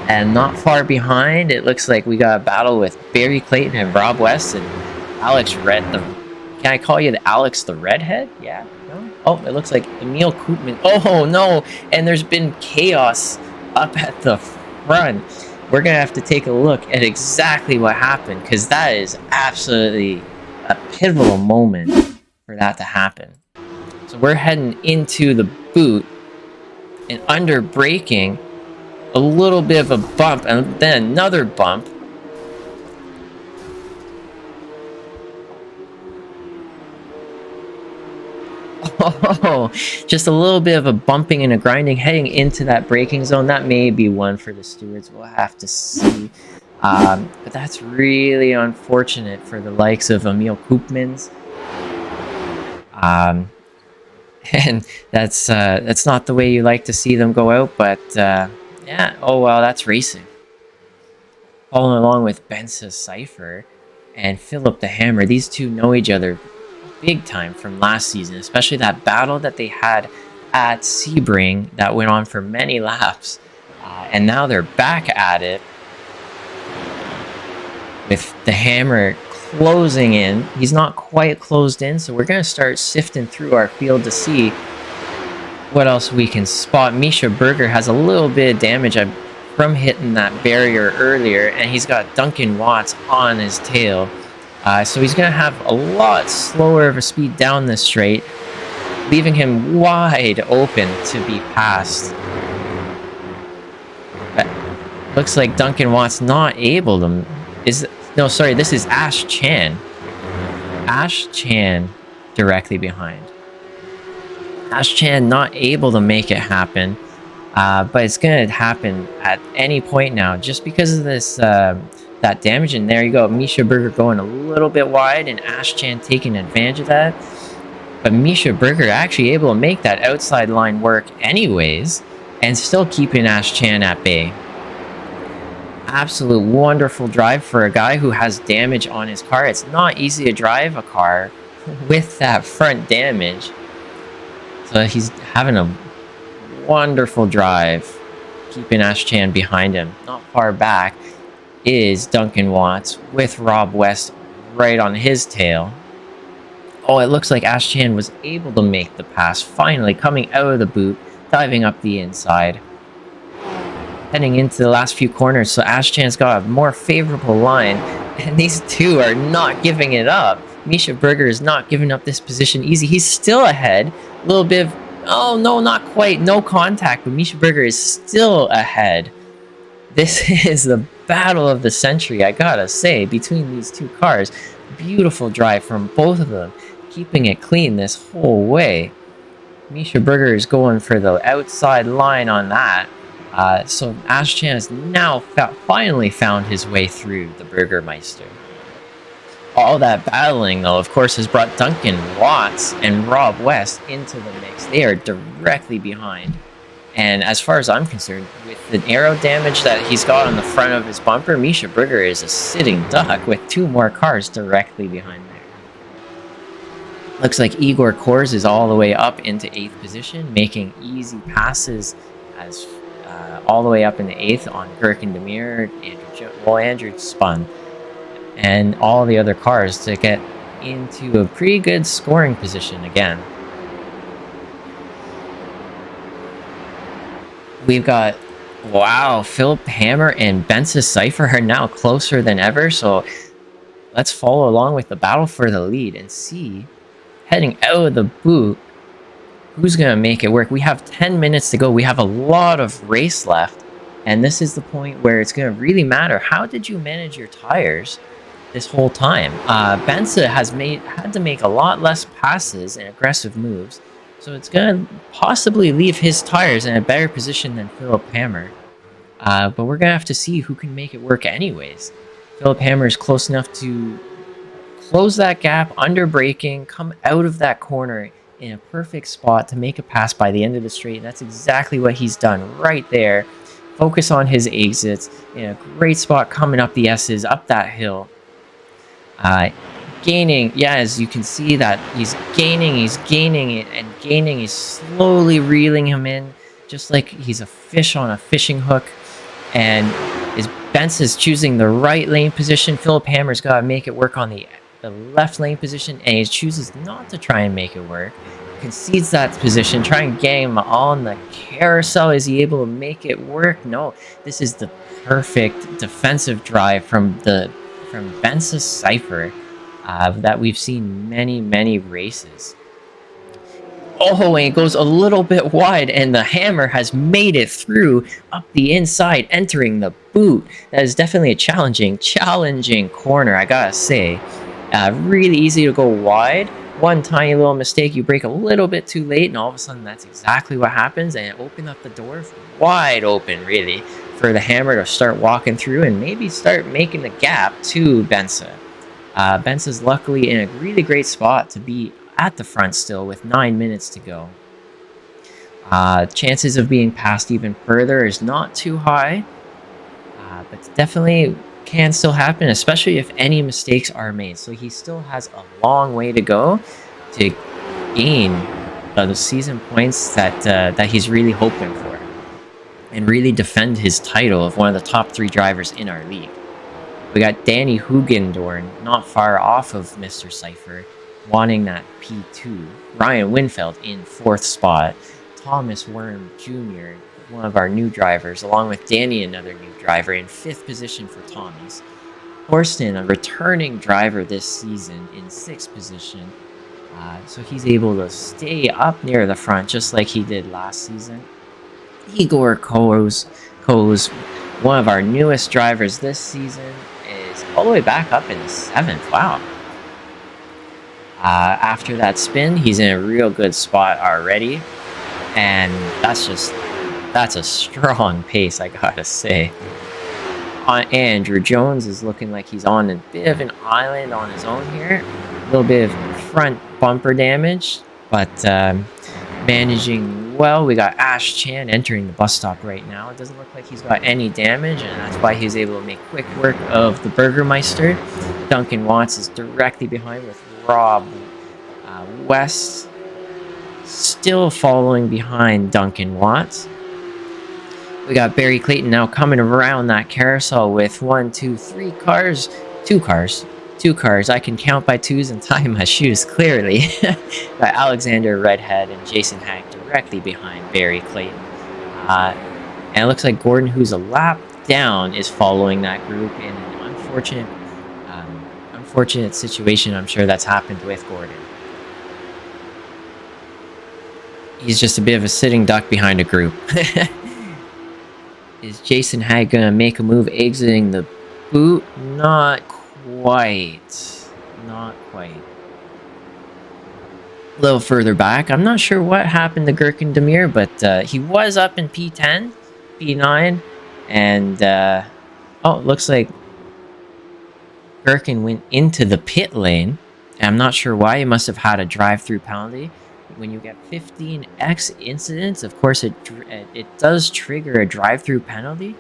And not far behind, it looks like we got a battle with Barry Clayton and Rob West and Alex Red. Can I call you Alex the Redhead? Yeah? No? Oh, it looks like Emil Koopman. Oh, no! And there's been chaos up at the front. We're going to have to take a look at exactly what happened, because that is absolutely a pivotal moment for that to happen. So we're heading into the boot, and under braking, a little bit of a bump, and then another bump. Oh, just a little bit of a bumping and a grinding heading into that braking zone. That may be one for the stewards. We'll have to see. But that's really unfortunate for the likes of Emil Koopmans. And that's not the way you like to see them go out, but yeah, oh well, that's racing. Following along with Bensa Cypher and Philip the Hammer, these two know each other big time from last season, especially that battle that they had at Sebring that went on for many laps. And now they're back at it with the hammer closing in. He's not quite closed in, so we're going to start sifting through our field to see what else we can spot. Misha Berger has a little bit of damage from hitting that barrier earlier, and he's got Duncan Watts on his tail. So he's going to have a lot slower of a speed down this straight, leaving him wide open to be passed. But looks like Duncan Watts not able to... No, sorry, this is Ash Chan. Ash Chan directly behind. Ash Chan not able to make it happen, but it's going to happen at any point now, just because of this that damage. And there you go, Misha Berger going a little bit wide, and Ash Chan taking advantage of that. But Misha Berger actually able to make that outside line work anyways, and still keeping Ash Chan at bay. Absolute wonderful drive for a guy who has damage on his car. It's not easy to drive a car with that front damage. So he's having a wonderful drive, keeping Ash Chan behind him. Not far back is Duncan Watts with Rob West right on his tail. Oh, it looks like Ash Chan was able to make the pass, finally coming out of the boot, diving up the inside, heading into the last few corners. So Ash Chan's got a more favorable line, and these two are not giving it up. Misha Berger is not giving up this position easy. He's still ahead. A little bit of, oh no, not quite, no contact, but Misha Berger is still ahead. This is the battle of the century, I gotta say, between these two cars. Beautiful drive from both of them, keeping it clean this whole way. Misha Berger is going for the outside line on that. So Ash Chan has now finally found his way through the Burgermeister. All that battling, though, of course, has brought Duncan Watts and Rob West into the mix. They are directly behind. And as far as I'm concerned, with the aero damage that he's got on the front of his bumper, Misha Berger is a sitting duck with two more cars directly behind there. Looks like Igor Kors is all the way up into 8th position, making easy passes as all the way up into 8th on Kirk and Demir, Andrew spun, and all the other cars to get into a pretty good scoring position again. We've got, wow, Philip Hammer and Benza Cypher are now closer than ever, so let's follow along with the battle for the lead and see, heading out of the boot, who's going to make it work. We have 10 minutes to go. We have a lot of race left, and this is the point where it's going to really matter. How did you manage your tires this whole time? Benza has had to make a lot less passes and aggressive moves, so it's going to possibly leave his tires in a better position than Philip Hammer. But we're going to have to see who can make it work anyways. Philip Hammer is close enough to close that gap, under braking, come out of that corner in a perfect spot to make a pass by the end of the straight. And that's exactly what he's done right there. Focus on his exits in a great spot coming up the S's, up that hill. Gaining, yeah, as you can see that he's gaining it and gaining. He's slowly reeling him in, just like he's a fish on a fishing hook. And Benz is choosing the right lane position. Philip Hammer's got to make it work on the left lane position, and he chooses not to try and make it work. Concedes that position, try and get him on the carousel. Is he able to make it work? No. This is the perfect defensive drive from Benza Cypher that we've seen many races. Oh, and it goes a little bit wide, and the Hammer has made it through up the inside, entering the boot. That is definitely a challenging corner, I gotta say. Really easy to go wide. One tiny little mistake, you brake a little bit too late, and all of a sudden that's exactly what happens, and it opened up the door wide open, really, for the Hammer to start walking through and maybe start making the gap to Benza. Benza's luckily in a really great spot to be at the front still with 9 minutes to go. Chances of being passed even further is not too high, but definitely can still happen, especially if any mistakes are made. So he still has a long way to go to gain the season points that he's really hoping for, and really defend his title of one of the top 3 drivers in our league. We got Danny Hugendorn not far off of Mr. Cypher, wanting that P2. Ryan Winfeld in 4th spot. Thomas Worm Jr., one of our new drivers, along with Danny, another new driver, in 5th position for Thomas. Thorsten, a returning driver this season, in 6th position. So he's able to stay up near the front just like he did last season. Igor Koz, one of our newest drivers this season, is all the way back up in 7th. Wow. After that spin, he's in a real good spot already. And that's a strong pace, I gotta say. Andrew Jones is looking like he's on a bit of an island on his own here. A little bit of front bumper damage, but managing well. We got Ash Chan entering the bus stop right now. It doesn't look like he's got any damage, and that's why he's able to make quick work of the Burgermeister. Duncan Watts is directly behind with Rob West still following behind Duncan Watts. We got Barry Clayton now coming around that carousel with 1, 2, 3 cars. 2 cars. I can count by 2s and tie my shoes clearly. Got Alexander Redhead and Jason Hack directly behind Barry Clayton. And it looks like Gordon, who's a lap down, is following that group in an unfortunate situation. I'm sure that's happened with Gordon. He's just a bit of a sitting duck behind a group. Is Jason Hag gonna make a move exiting the boot? Not quite. Not quite. A little further back. I'm not sure what happened to Gherkin Demir, but he was up in P10, P9, and oh, it looks like Gherkin went into the pit lane. I'm not sure why. He must have had a drive-through penalty. When you get 15x incidents, of course, it does trigger a drive-through penalty.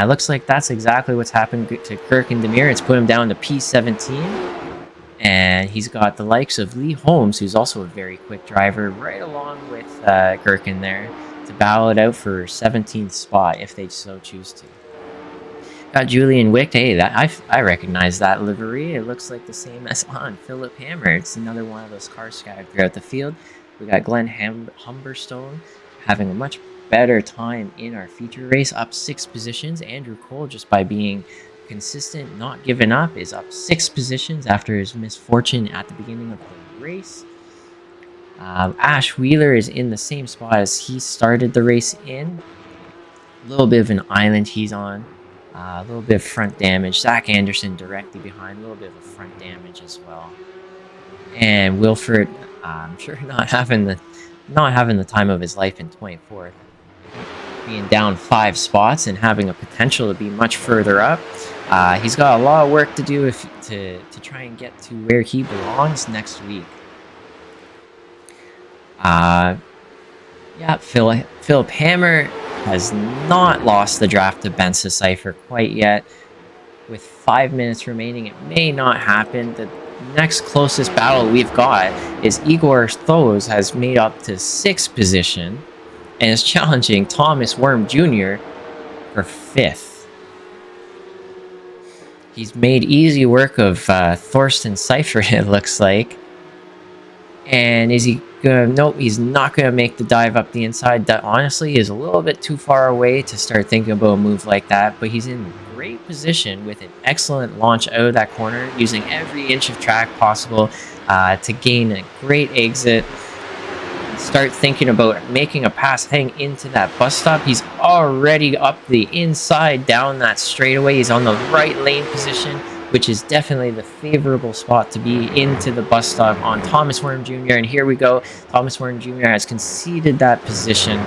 Looks like that's exactly what's happened to Gherkin Demir. It's put him down to P17. And he's got the likes of Lee Holmes, who's also a very quick driver, right along with Gherkin there, to battle it out for 17th spot if they so choose to. Got Julian Wick. Hey, I recognize that livery. It looks like the same as on Philip Hammer. It's another one of those cars scattered throughout the field. We got Glenn Humberstone having a much better time in our feature race, up 6 positions. Andrew Cole, just by being consistent, not giving up, is up 6 positions after his misfortune at the beginning of the race. Ash Wheeler is in the same spot as he started the race in. A little bit of an island he's on. A little bit of front damage. Zach Anderson directly behind. A little bit of a front damage as well. And Wilford, I'm sure not having the time of his life in 24th. Being down 5 spots and having a potential to be much further up. He's got a lot of work to do to try and get to where he belongs next week. Yeah, Philip Hammer has not lost the draft to Ben Cipher quite yet. With 5 minutes remaining, it may not happen. The next closest battle we've got is Igor Thos has made up to 6th position and is challenging Thomas Worm Jr. for 5th. He's made easy work of Thorsten Seifert, it looks like. And is he gonna... Nope, he's not gonna make the dive up the inside. That honestly is a little bit too far away to start thinking about a move like that, but he's in great position with an excellent launch out of that corner, using every inch of track possible to gain a great exit. Start thinking about making a pass heading into that bus stop. He's already up the inside down that straightaway. He's on the right lane position, which is definitely the favorable spot to be into the bus stop on Thomas Worm Jr. And here we go. Thomas Worm Jr. has conceded that position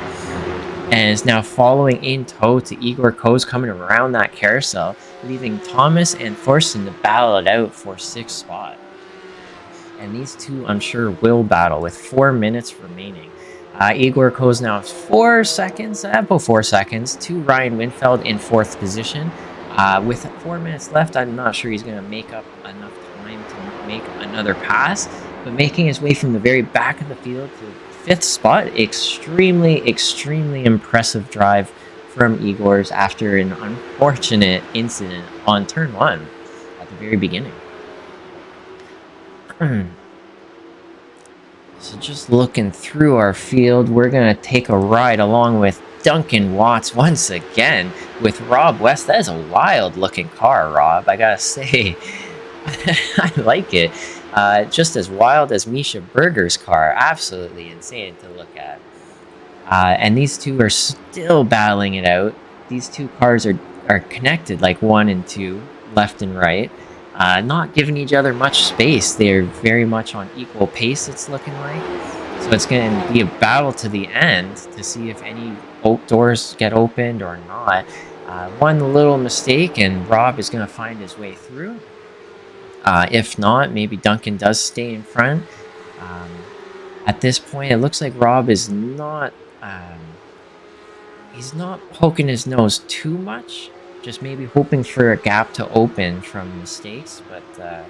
and is now following in tow to Igor Koz coming around that carousel, leaving Thomas and Thorsten to battle it out for 6th spot. And these two, I'm sure, will battle with 4 minutes remaining. Igor Koz now has 4 seconds, about 4 seconds, to Ryan Winfeld in 4th position. With 4 minutes left, I'm not sure he's going to make up enough time to make another pass. but making his way from the very back of the field to 5th spot. Extremely impressive drive from Igor's after an unfortunate incident on turn 1 at the very beginning. So just looking through our field, we're going to take a ride along with Duncan Watts once again with Rob West. That is a wild looking car, Rob, I gotta say. I like it. Just as wild as Misha Berger's car. Absolutely insane to look at. And these two are still battling it out. These two cars are connected like 1 and 2, left and right. Not giving each other much space. They're very much on equal pace, it's looking like. So it's going to be a battle to the end to see if any doors get opened or not. One little mistake and Rob is going to find his way through. If not, maybe Duncan does stay in front. At this point, it looks like Rob is not... he's not poking his nose too much. Just maybe hoping for a gap to open from mistakes. But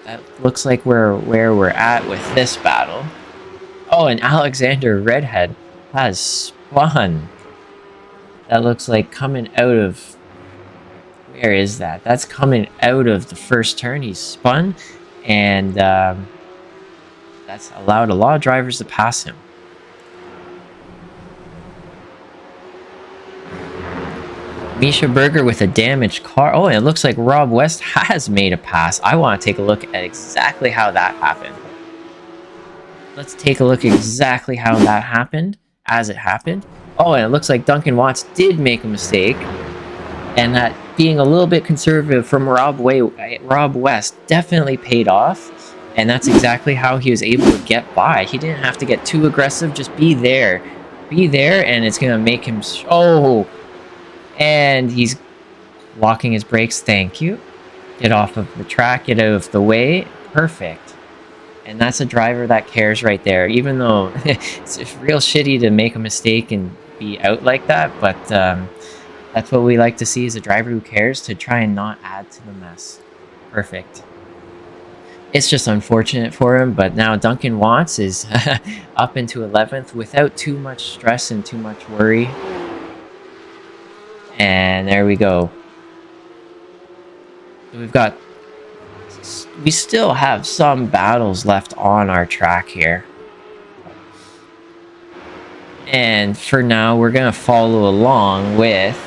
that looks like where we're at with this battle. Oh, and Alexander Redhead has spun. That looks like coming out of... Where is that? That's coming out of the first turn. He's spun, and that's allowed a lot of drivers to pass him. Misha Berger with a damaged car. Oh, and it looks like Rob West has made a pass. I want to take a look at exactly how that happened. Let's take a look exactly how that happened, as it happened. Oh, and it looks like Duncan Watts did make a mistake. And that being a little bit conservative from Rob West definitely paid off. And that's exactly how he was able to get by. He didn't have to get too aggressive, just be there. Be there, and it's going to make him... Oh! And he's locking his brakes. Thank you. Get off of the track. Get out of the way. Perfect. And that's a driver that cares right there. Even though it's real shitty to make a mistake and be out like that. But that's what we like to see, is a driver who cares to try and not add to the mess. Perfect. It's just unfortunate for him. But now Duncan Watts is up into 11th without too much stress and too much worry. And there we go. We still have some battles left on our track here. And for now, we're going to follow along with...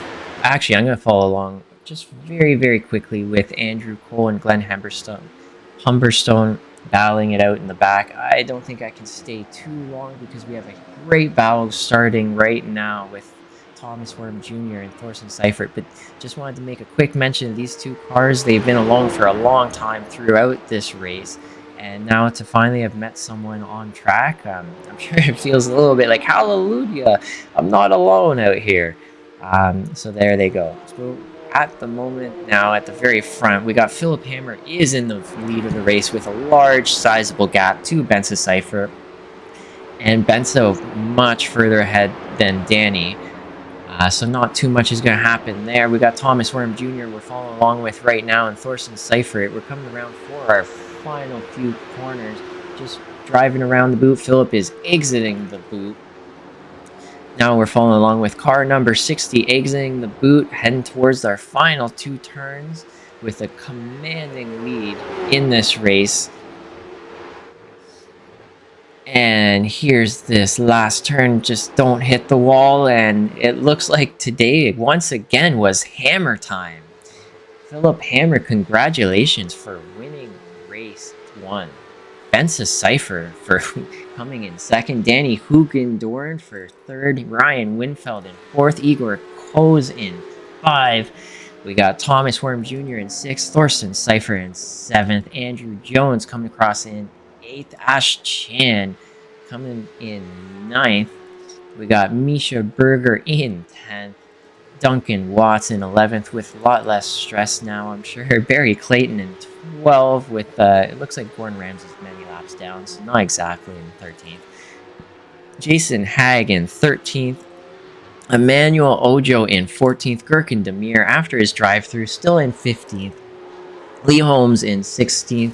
Actually, I'm going to follow along just very quickly with Andrew Cole and Glen Humberstone battling it out in the back. I don't think I can stay too long because we have a great battle starting right now with Thomas Worm Jr. and Thorsten Seifert, but just wanted to make a quick mention of these two cars. They've been alone for a long time throughout this race, and now to finally have met someone on track, I'm sure it feels a little bit like, hallelujah, I'm not alone out here. So there they go. So at the moment now, at the very front, we got Philip Hammer is in the lead of the race with a large, sizable gap to Benza Seifert, and Benza much further ahead than Danny. So not too much is going to happen there. We got Thomas Worm Jr. we're following along with right now, and Thorsten Seifert. We're coming around for our final few corners. Just driving around the boot. Philip is exiting the boot. Now we're following along with car number 60 exiting the boot, heading towards our final 2 turns with a commanding lead in this race. And here's this last turn, just don't hit the wall, and it looks like today, once again, was Hammer time. Philip Hammer, congratulations for winning race 1. Benza Seifert for coming in 2nd. Danny Hugendoren for 3rd. Ryan Winfeld in 4th. Igor Koz in 5. We got Thomas Worm Jr. in 6th. Thorsten Seifert in 7th. Andrew Jones coming across in 8th. Ash Chan coming in 9th. We got Misha Berger in 10th. Duncan Watts in 11th with a lot less stress now, I'm sure. Barry Clayton in 12th with, it looks like Gordon Ramsay's many laps down, so not exactly in 13th. Jason Hag in 13th. Emmanuel Ojo in 14th. Gurkan Demir, after his drive-through, still in 15th. Lee Holmes in 16th.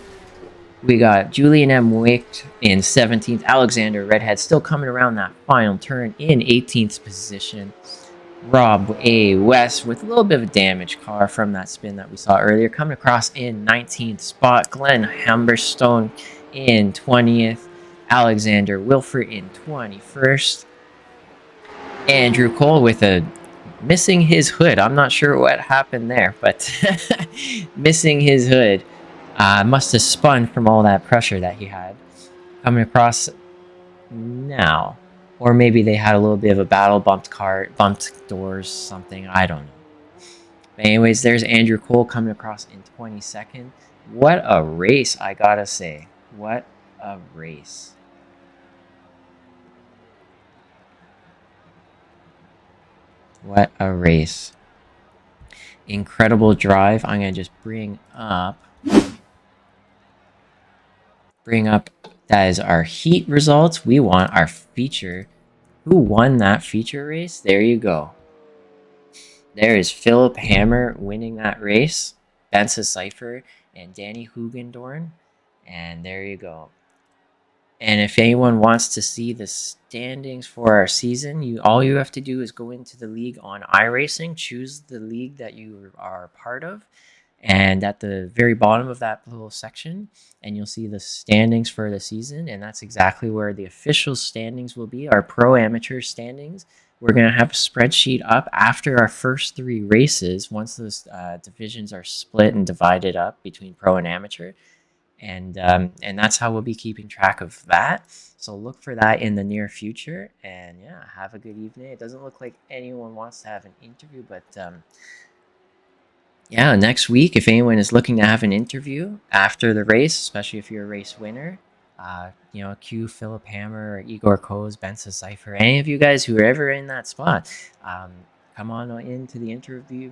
We got Julian M. Wick in 17th. Alexander Redhead still coming around that final turn in 18th position. Rob A. West with a little bit of a damaged car from that spin that we saw earlier, coming across in 19th spot. Glen Humberstone in 20th. Alexander Wilford in 21st. Andrew Cole with a missing his hood. I'm not sure what happened there, but missing his hood. Must have spun from all that pressure that he had. Coming across now. Or maybe they had a little bit of a battle, bumped doors, something. I don't know. But anyways, there's Andrew Cole coming across in 22nd. What a race, I gotta say. What a race. What a race. Incredible drive. I'm going to just bring up that is our heat results. We want our feature. Who won that feature race? There you go. There is Philip Hammer winning that race, Benza Cipher, and Danny Hugendorn. And there you go. And if anyone wants to see the standings for our season, all you have to do is go into the league on iRacing, choose the league that you are a part of, and at the very bottom of that little section, and you'll see the standings for the season, and that's exactly where the official standings will be, our pro amateur standings. We're going to have a spreadsheet up after our first 3 races, once those divisions are split and divided up between pro and amateur. And that's how we'll be keeping track of that. So look for that in the near future. And yeah, have a good evening. It doesn't look like anyone wants to have an interview, but yeah, next week, if anyone is looking to have an interview after the race, especially if you're a race winner, Q, Philip Hammer, or Igor Koz, Benza Cipher, any of you guys who are ever in that spot, come on into the interview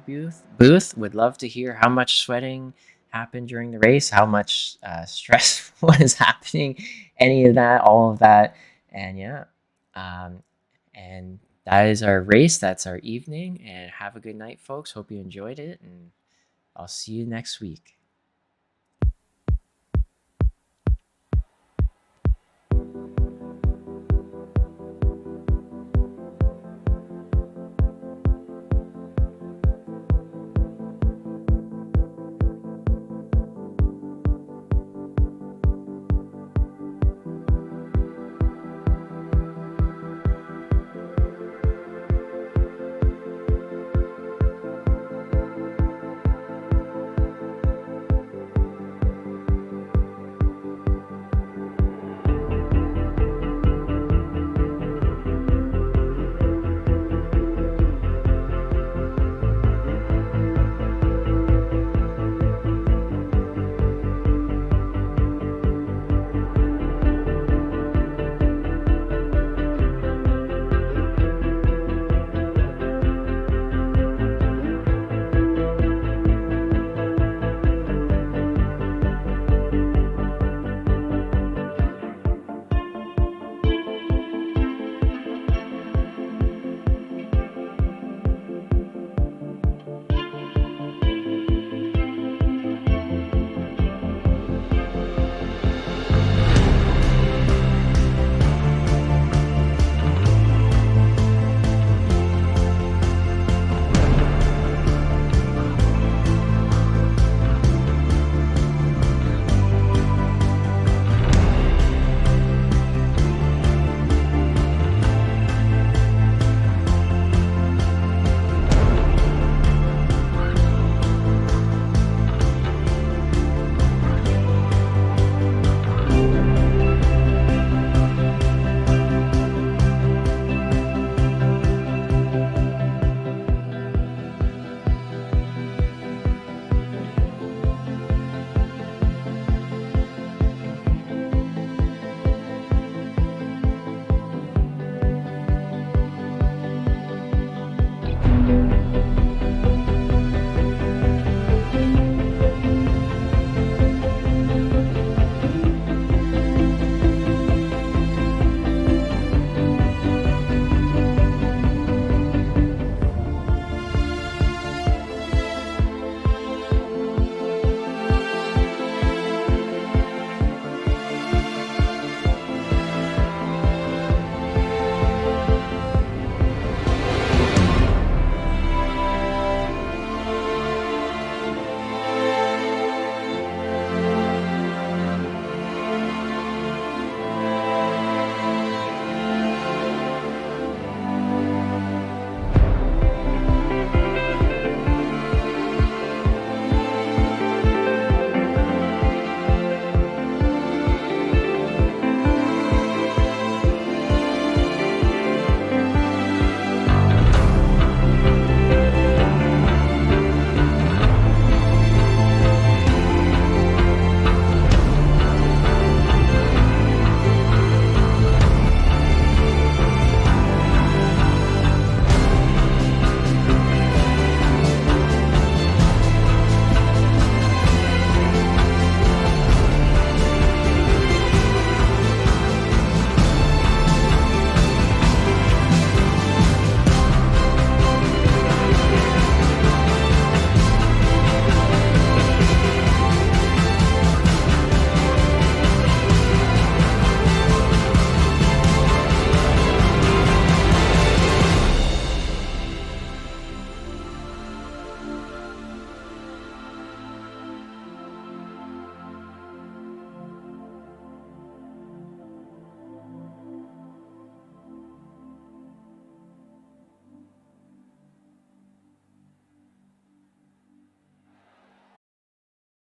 booth. Would love to hear how much sweating happened during the race, how much stress was happening, any of that, all of that. And yeah, and that is our race. That's our evening. And have a good night, folks. Hope you enjoyed it. And I'll see you next week.